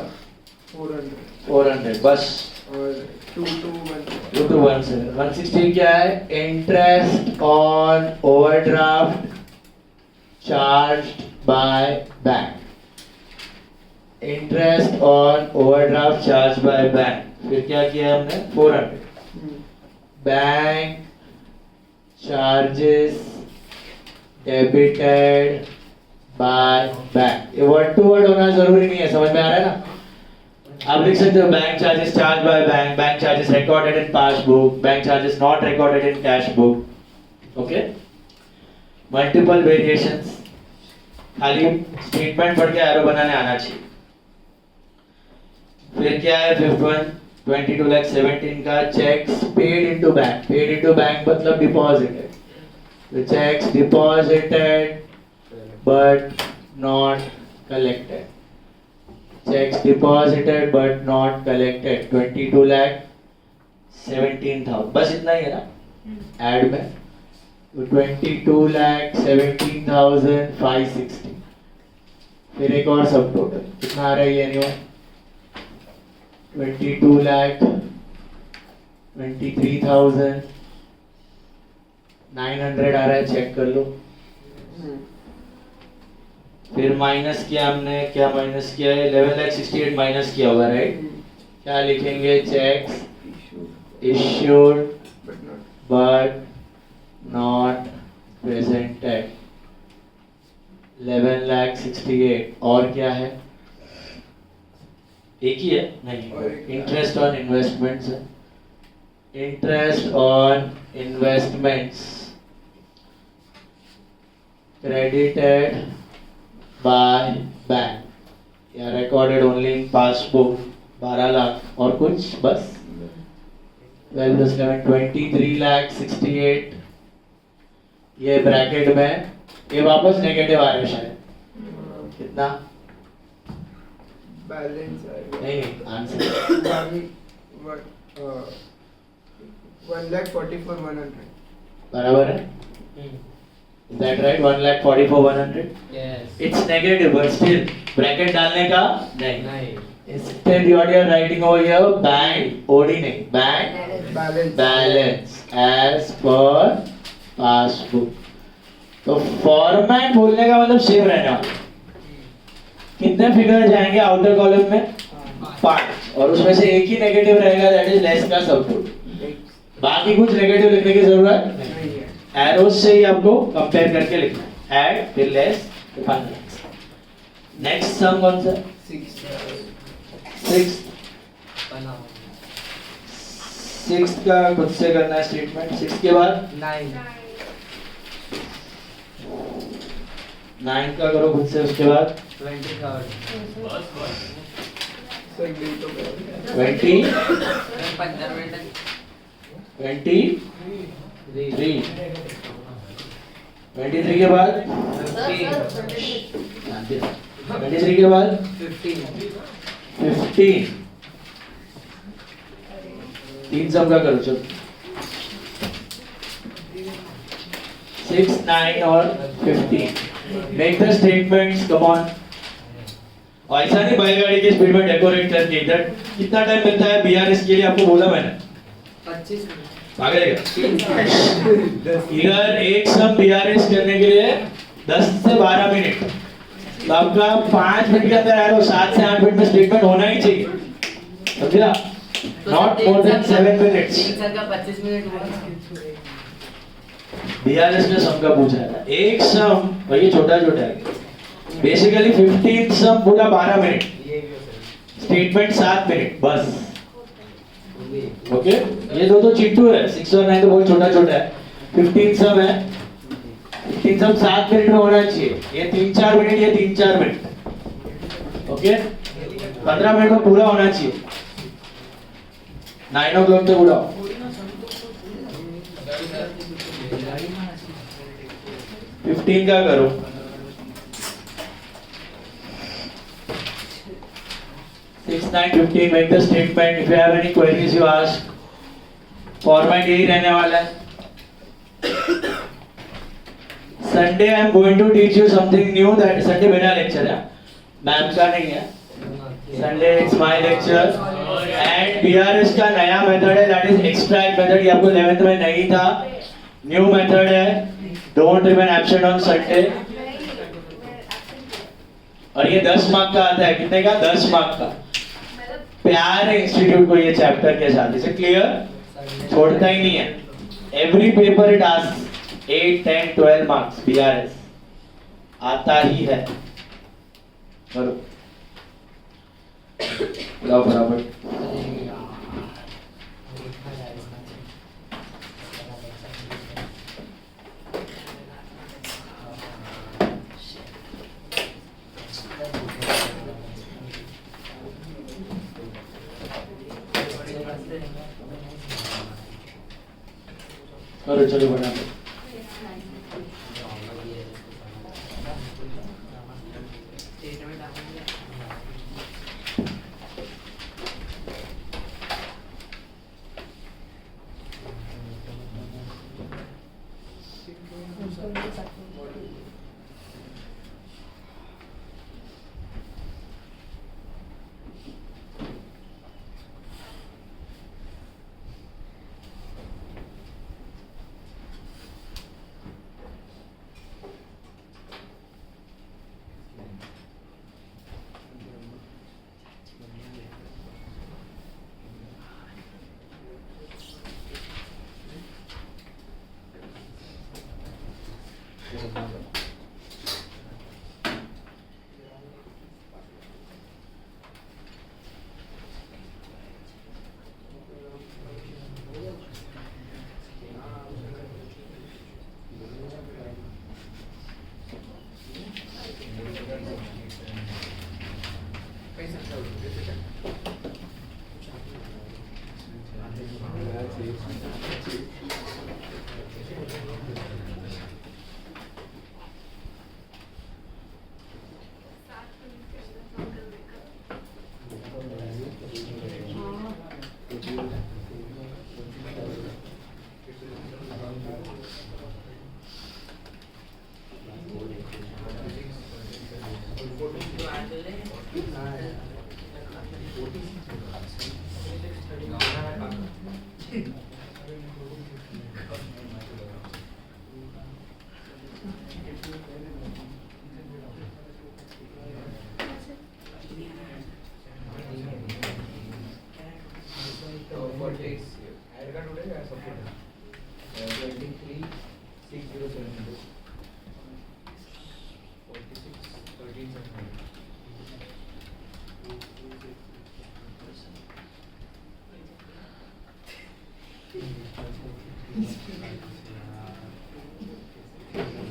400 बस. और 2217. 160 क्या है? Interest on overdraft charged by bank. Interest on overdraft charge by bank. फिर क्या किया हमने? 400. Bank charges debited by bank. ये वर्ड टू वर्ड होना जरूरी नहीं है. समझ में आ रहा है ना? आप लिख सकते हो bank charges charge by bank, bank charges recorded in passbook, bank charges not recorded in cash book. Okay. Multiple variations. खाली स्टेटमेंट पढ़ के एरो बनाने आना चाहिए. फिर क्या है? फिफ्थ वन 22,17,000 का checks paid into bank. Paid into bank मतलब deposited. The checks deposited but not collected. Checks deposited but not collected 22,17,000. बस इतना ही है ना ऐड में. तो 22,17,560. फिर एक और सब टोटल कितना आ रहा है? ये नहीं 22,23,900 आ रहा है. चेक कर लो. फिर माइनस किया हमने. क्या माइनस किया है? 11,68 माइनस किया होगा राइट. क्या लिखेंगे? Cheques issued but not presented 11,68. और क्या है? एक ही है नहीं. इंटरेस्ट ऑन इन्वेस्टमेंट्स है. Interest on investments credited by bank. या recorded only in passbook 12 lakh. और कुछ बस 12 plus 11 23,68. ये ब्रैकेट में ये वापस नेगेटिव आ रहा है शायद. कितना? बैलेंस नहीं आंसर 1,44,100. बराबर है. Is that right? 1,44,100. Yes. It's negative but still bracket डालने का नहीं. नहीं. Instead what you are writing over here, bank OD नहीं, bank Balance. balance as per passbook. तो फॉर्मेट बोलने का मतलब सेम रहने वाला. कितने फिगर जाएंगे आउटर कॉलम में? 5, और उसमें से एक ही नेगेटिव रहेगा, दैट इज लेस का सबटोटल. बाकी कुछ नेगेटिव लिखने की जरूरत नहीं है. एरोस से ही आपको कंपेयर करके लिखना है. ऐड फिर लेस फिर फाइनल. नेक्स्ट सम कौन सा? 6. बनाओ 6 का खुद से करना है स्टेटमेंट. 6 के बाद 9 का करो खुद से. उसके बाद 23rd बस बस So, एक दिन तो करो. 20 15 मिनट 23 23 के बाद 23 के बाद 15. 3 सम का करो. चलो 6, 9 और 15. Make the statements. Come on. और ऐसा नहीं बैलगाड़ी की स्पीड में डेकोरेट करके. इधर कितना टाइम मिलता है बीआरएस के लिए? आपको बोला मैंने. 25 भागेगा. इधर एक सम बीआरएस करने के लिए 10 से 12 मिनट. तो आपका 5 मिनट के अंदर आएगा. 7 से 8 मिनट में स्टेटमेंट होना ही चाहिए. समझा? Not more than 7 minutes. 3 साल का 25 मिनट हुआ. बीआरएस में सम का पूछा है. एक सम वही छोटा छोटा है. बेसिकली 15 सम पूरा 12 मिनट. स्टेटमेंट 7 मिनट बस. ओके. ये दो चिट्टू है. 6 और 9 तो बहुत छोटा छोटा है. 15 सम है. 15 सम 7 मिनट में होना चाहिए. ये 3-4 मिनट, ये 3-4 मिनट. ओके. 15 मिनट में पूरा होना चाहिए. 9 o'clock तक उड़ाओ. 15 का करो. 6, 9, 15. Make the statement. If you have any queries, you ask. Format यही रहने वाला है. Sunday I am going to teach you something new. That Sunday मेरा lecture है. मैम का नहीं है. Sunday it's my lecture. And BRS का नया मेथड है. That is extract method. ये आपको 11th में नहीं था. New method है. Don't remain absent on Sunday. और ये 10 मार्क का आता है. कितने का? 10 मार्क का. प्यार है इंस्टीट्यूट को ये चैप्टर के साथ. इसे क्लियर? छोड़ता ही नहीं है. Every paper it asks 8, 10, 12 marks. BRS आता ही है. करो लाओ बराबर. करो चलो बराबर. So for days, add card today or support? 23 6072 46 13 700.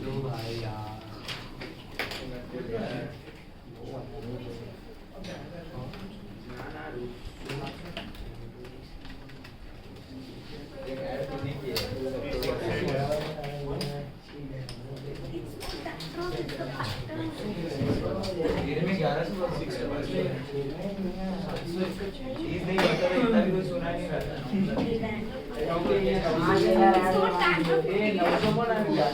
दो भाई यार एक ऐड तो नहीं किया दिन में 11 से 6 चीज नहीं बता रहा इतना भी कोई सुना नहीं रहा ये 900 पर आ गया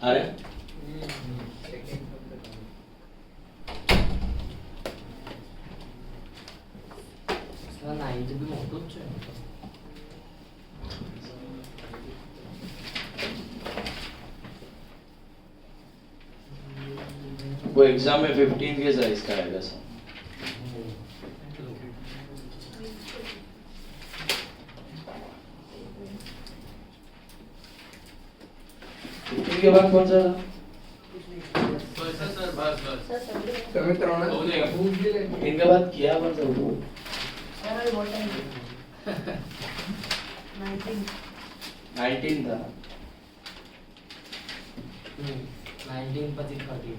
अरे नाइन्टी भी मोटो જ છે वो एग्जाम में 15 के साइज का आएगा सर। के बाद कौन सा था? बस सर बस बस તમે ત્રણ બહુ થઈ ગયું. પૂછ લે इनके बाद किया कौन सा? सर वो टाइम 19 था। 19 પછી 30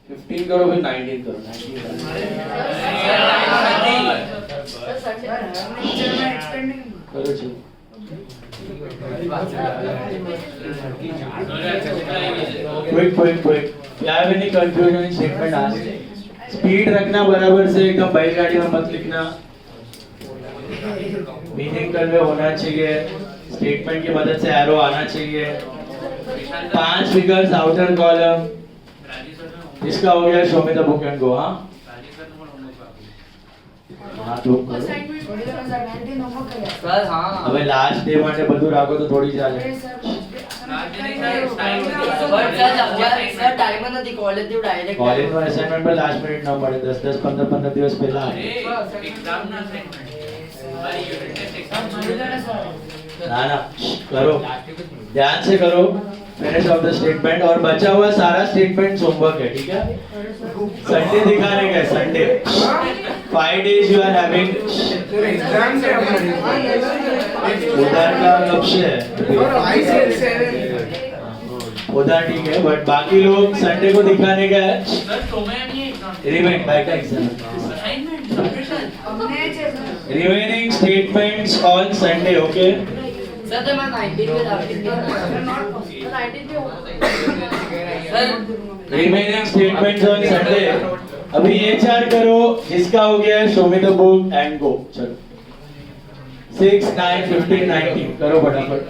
15 करो फिर 19 करो। 19 करो चलो। Quick. You have any confusion in statement asked? Speed रखना बराबर से एकदम बैलगाड़ी में मत लिखना। मीनिंग कन्वे होना चाहिए। स्टेटमेंट की मदद से एरो आना चाहिए। 5 फिगर्स आउटर कॉलम। इसका हो गया show me the book and go. हाँ हाँ तो करो। સર હા હવે લાસ્ટ ડે માટે બધું રાખો તો થોડી ચાલે। બટ સર ટાઈમ નથી કોલેજ થી ડાયરેક્ટ કોલેજમાં અસાઇનમેન્ટ પર લાસ્ટ મિનિટ ન મળે 10 15 દિવસ પહેલા ना ना करो ध्यान से करो फिनिश ऑफ द स्टेटमेंट और बचा हुआ सारा स्टेटमेंट होमवर्क है ठीक है संडे दिखाने का Sunday 5 days you are having exam से उधर का लक्ष्य है उधर ठीक है बट बाकी लोग संडे को दिखाने का है सर तो मैं नहीं एग्जाम रिमेन बाय का exam assignment submission remaining statements on Sunday okay sir તો मैं 19 पे जाके sir remaining statements on Sunday अभी ये 4 करो जिसका हो गया show me the book and go चलो 6 9 15 19 करो फटाफट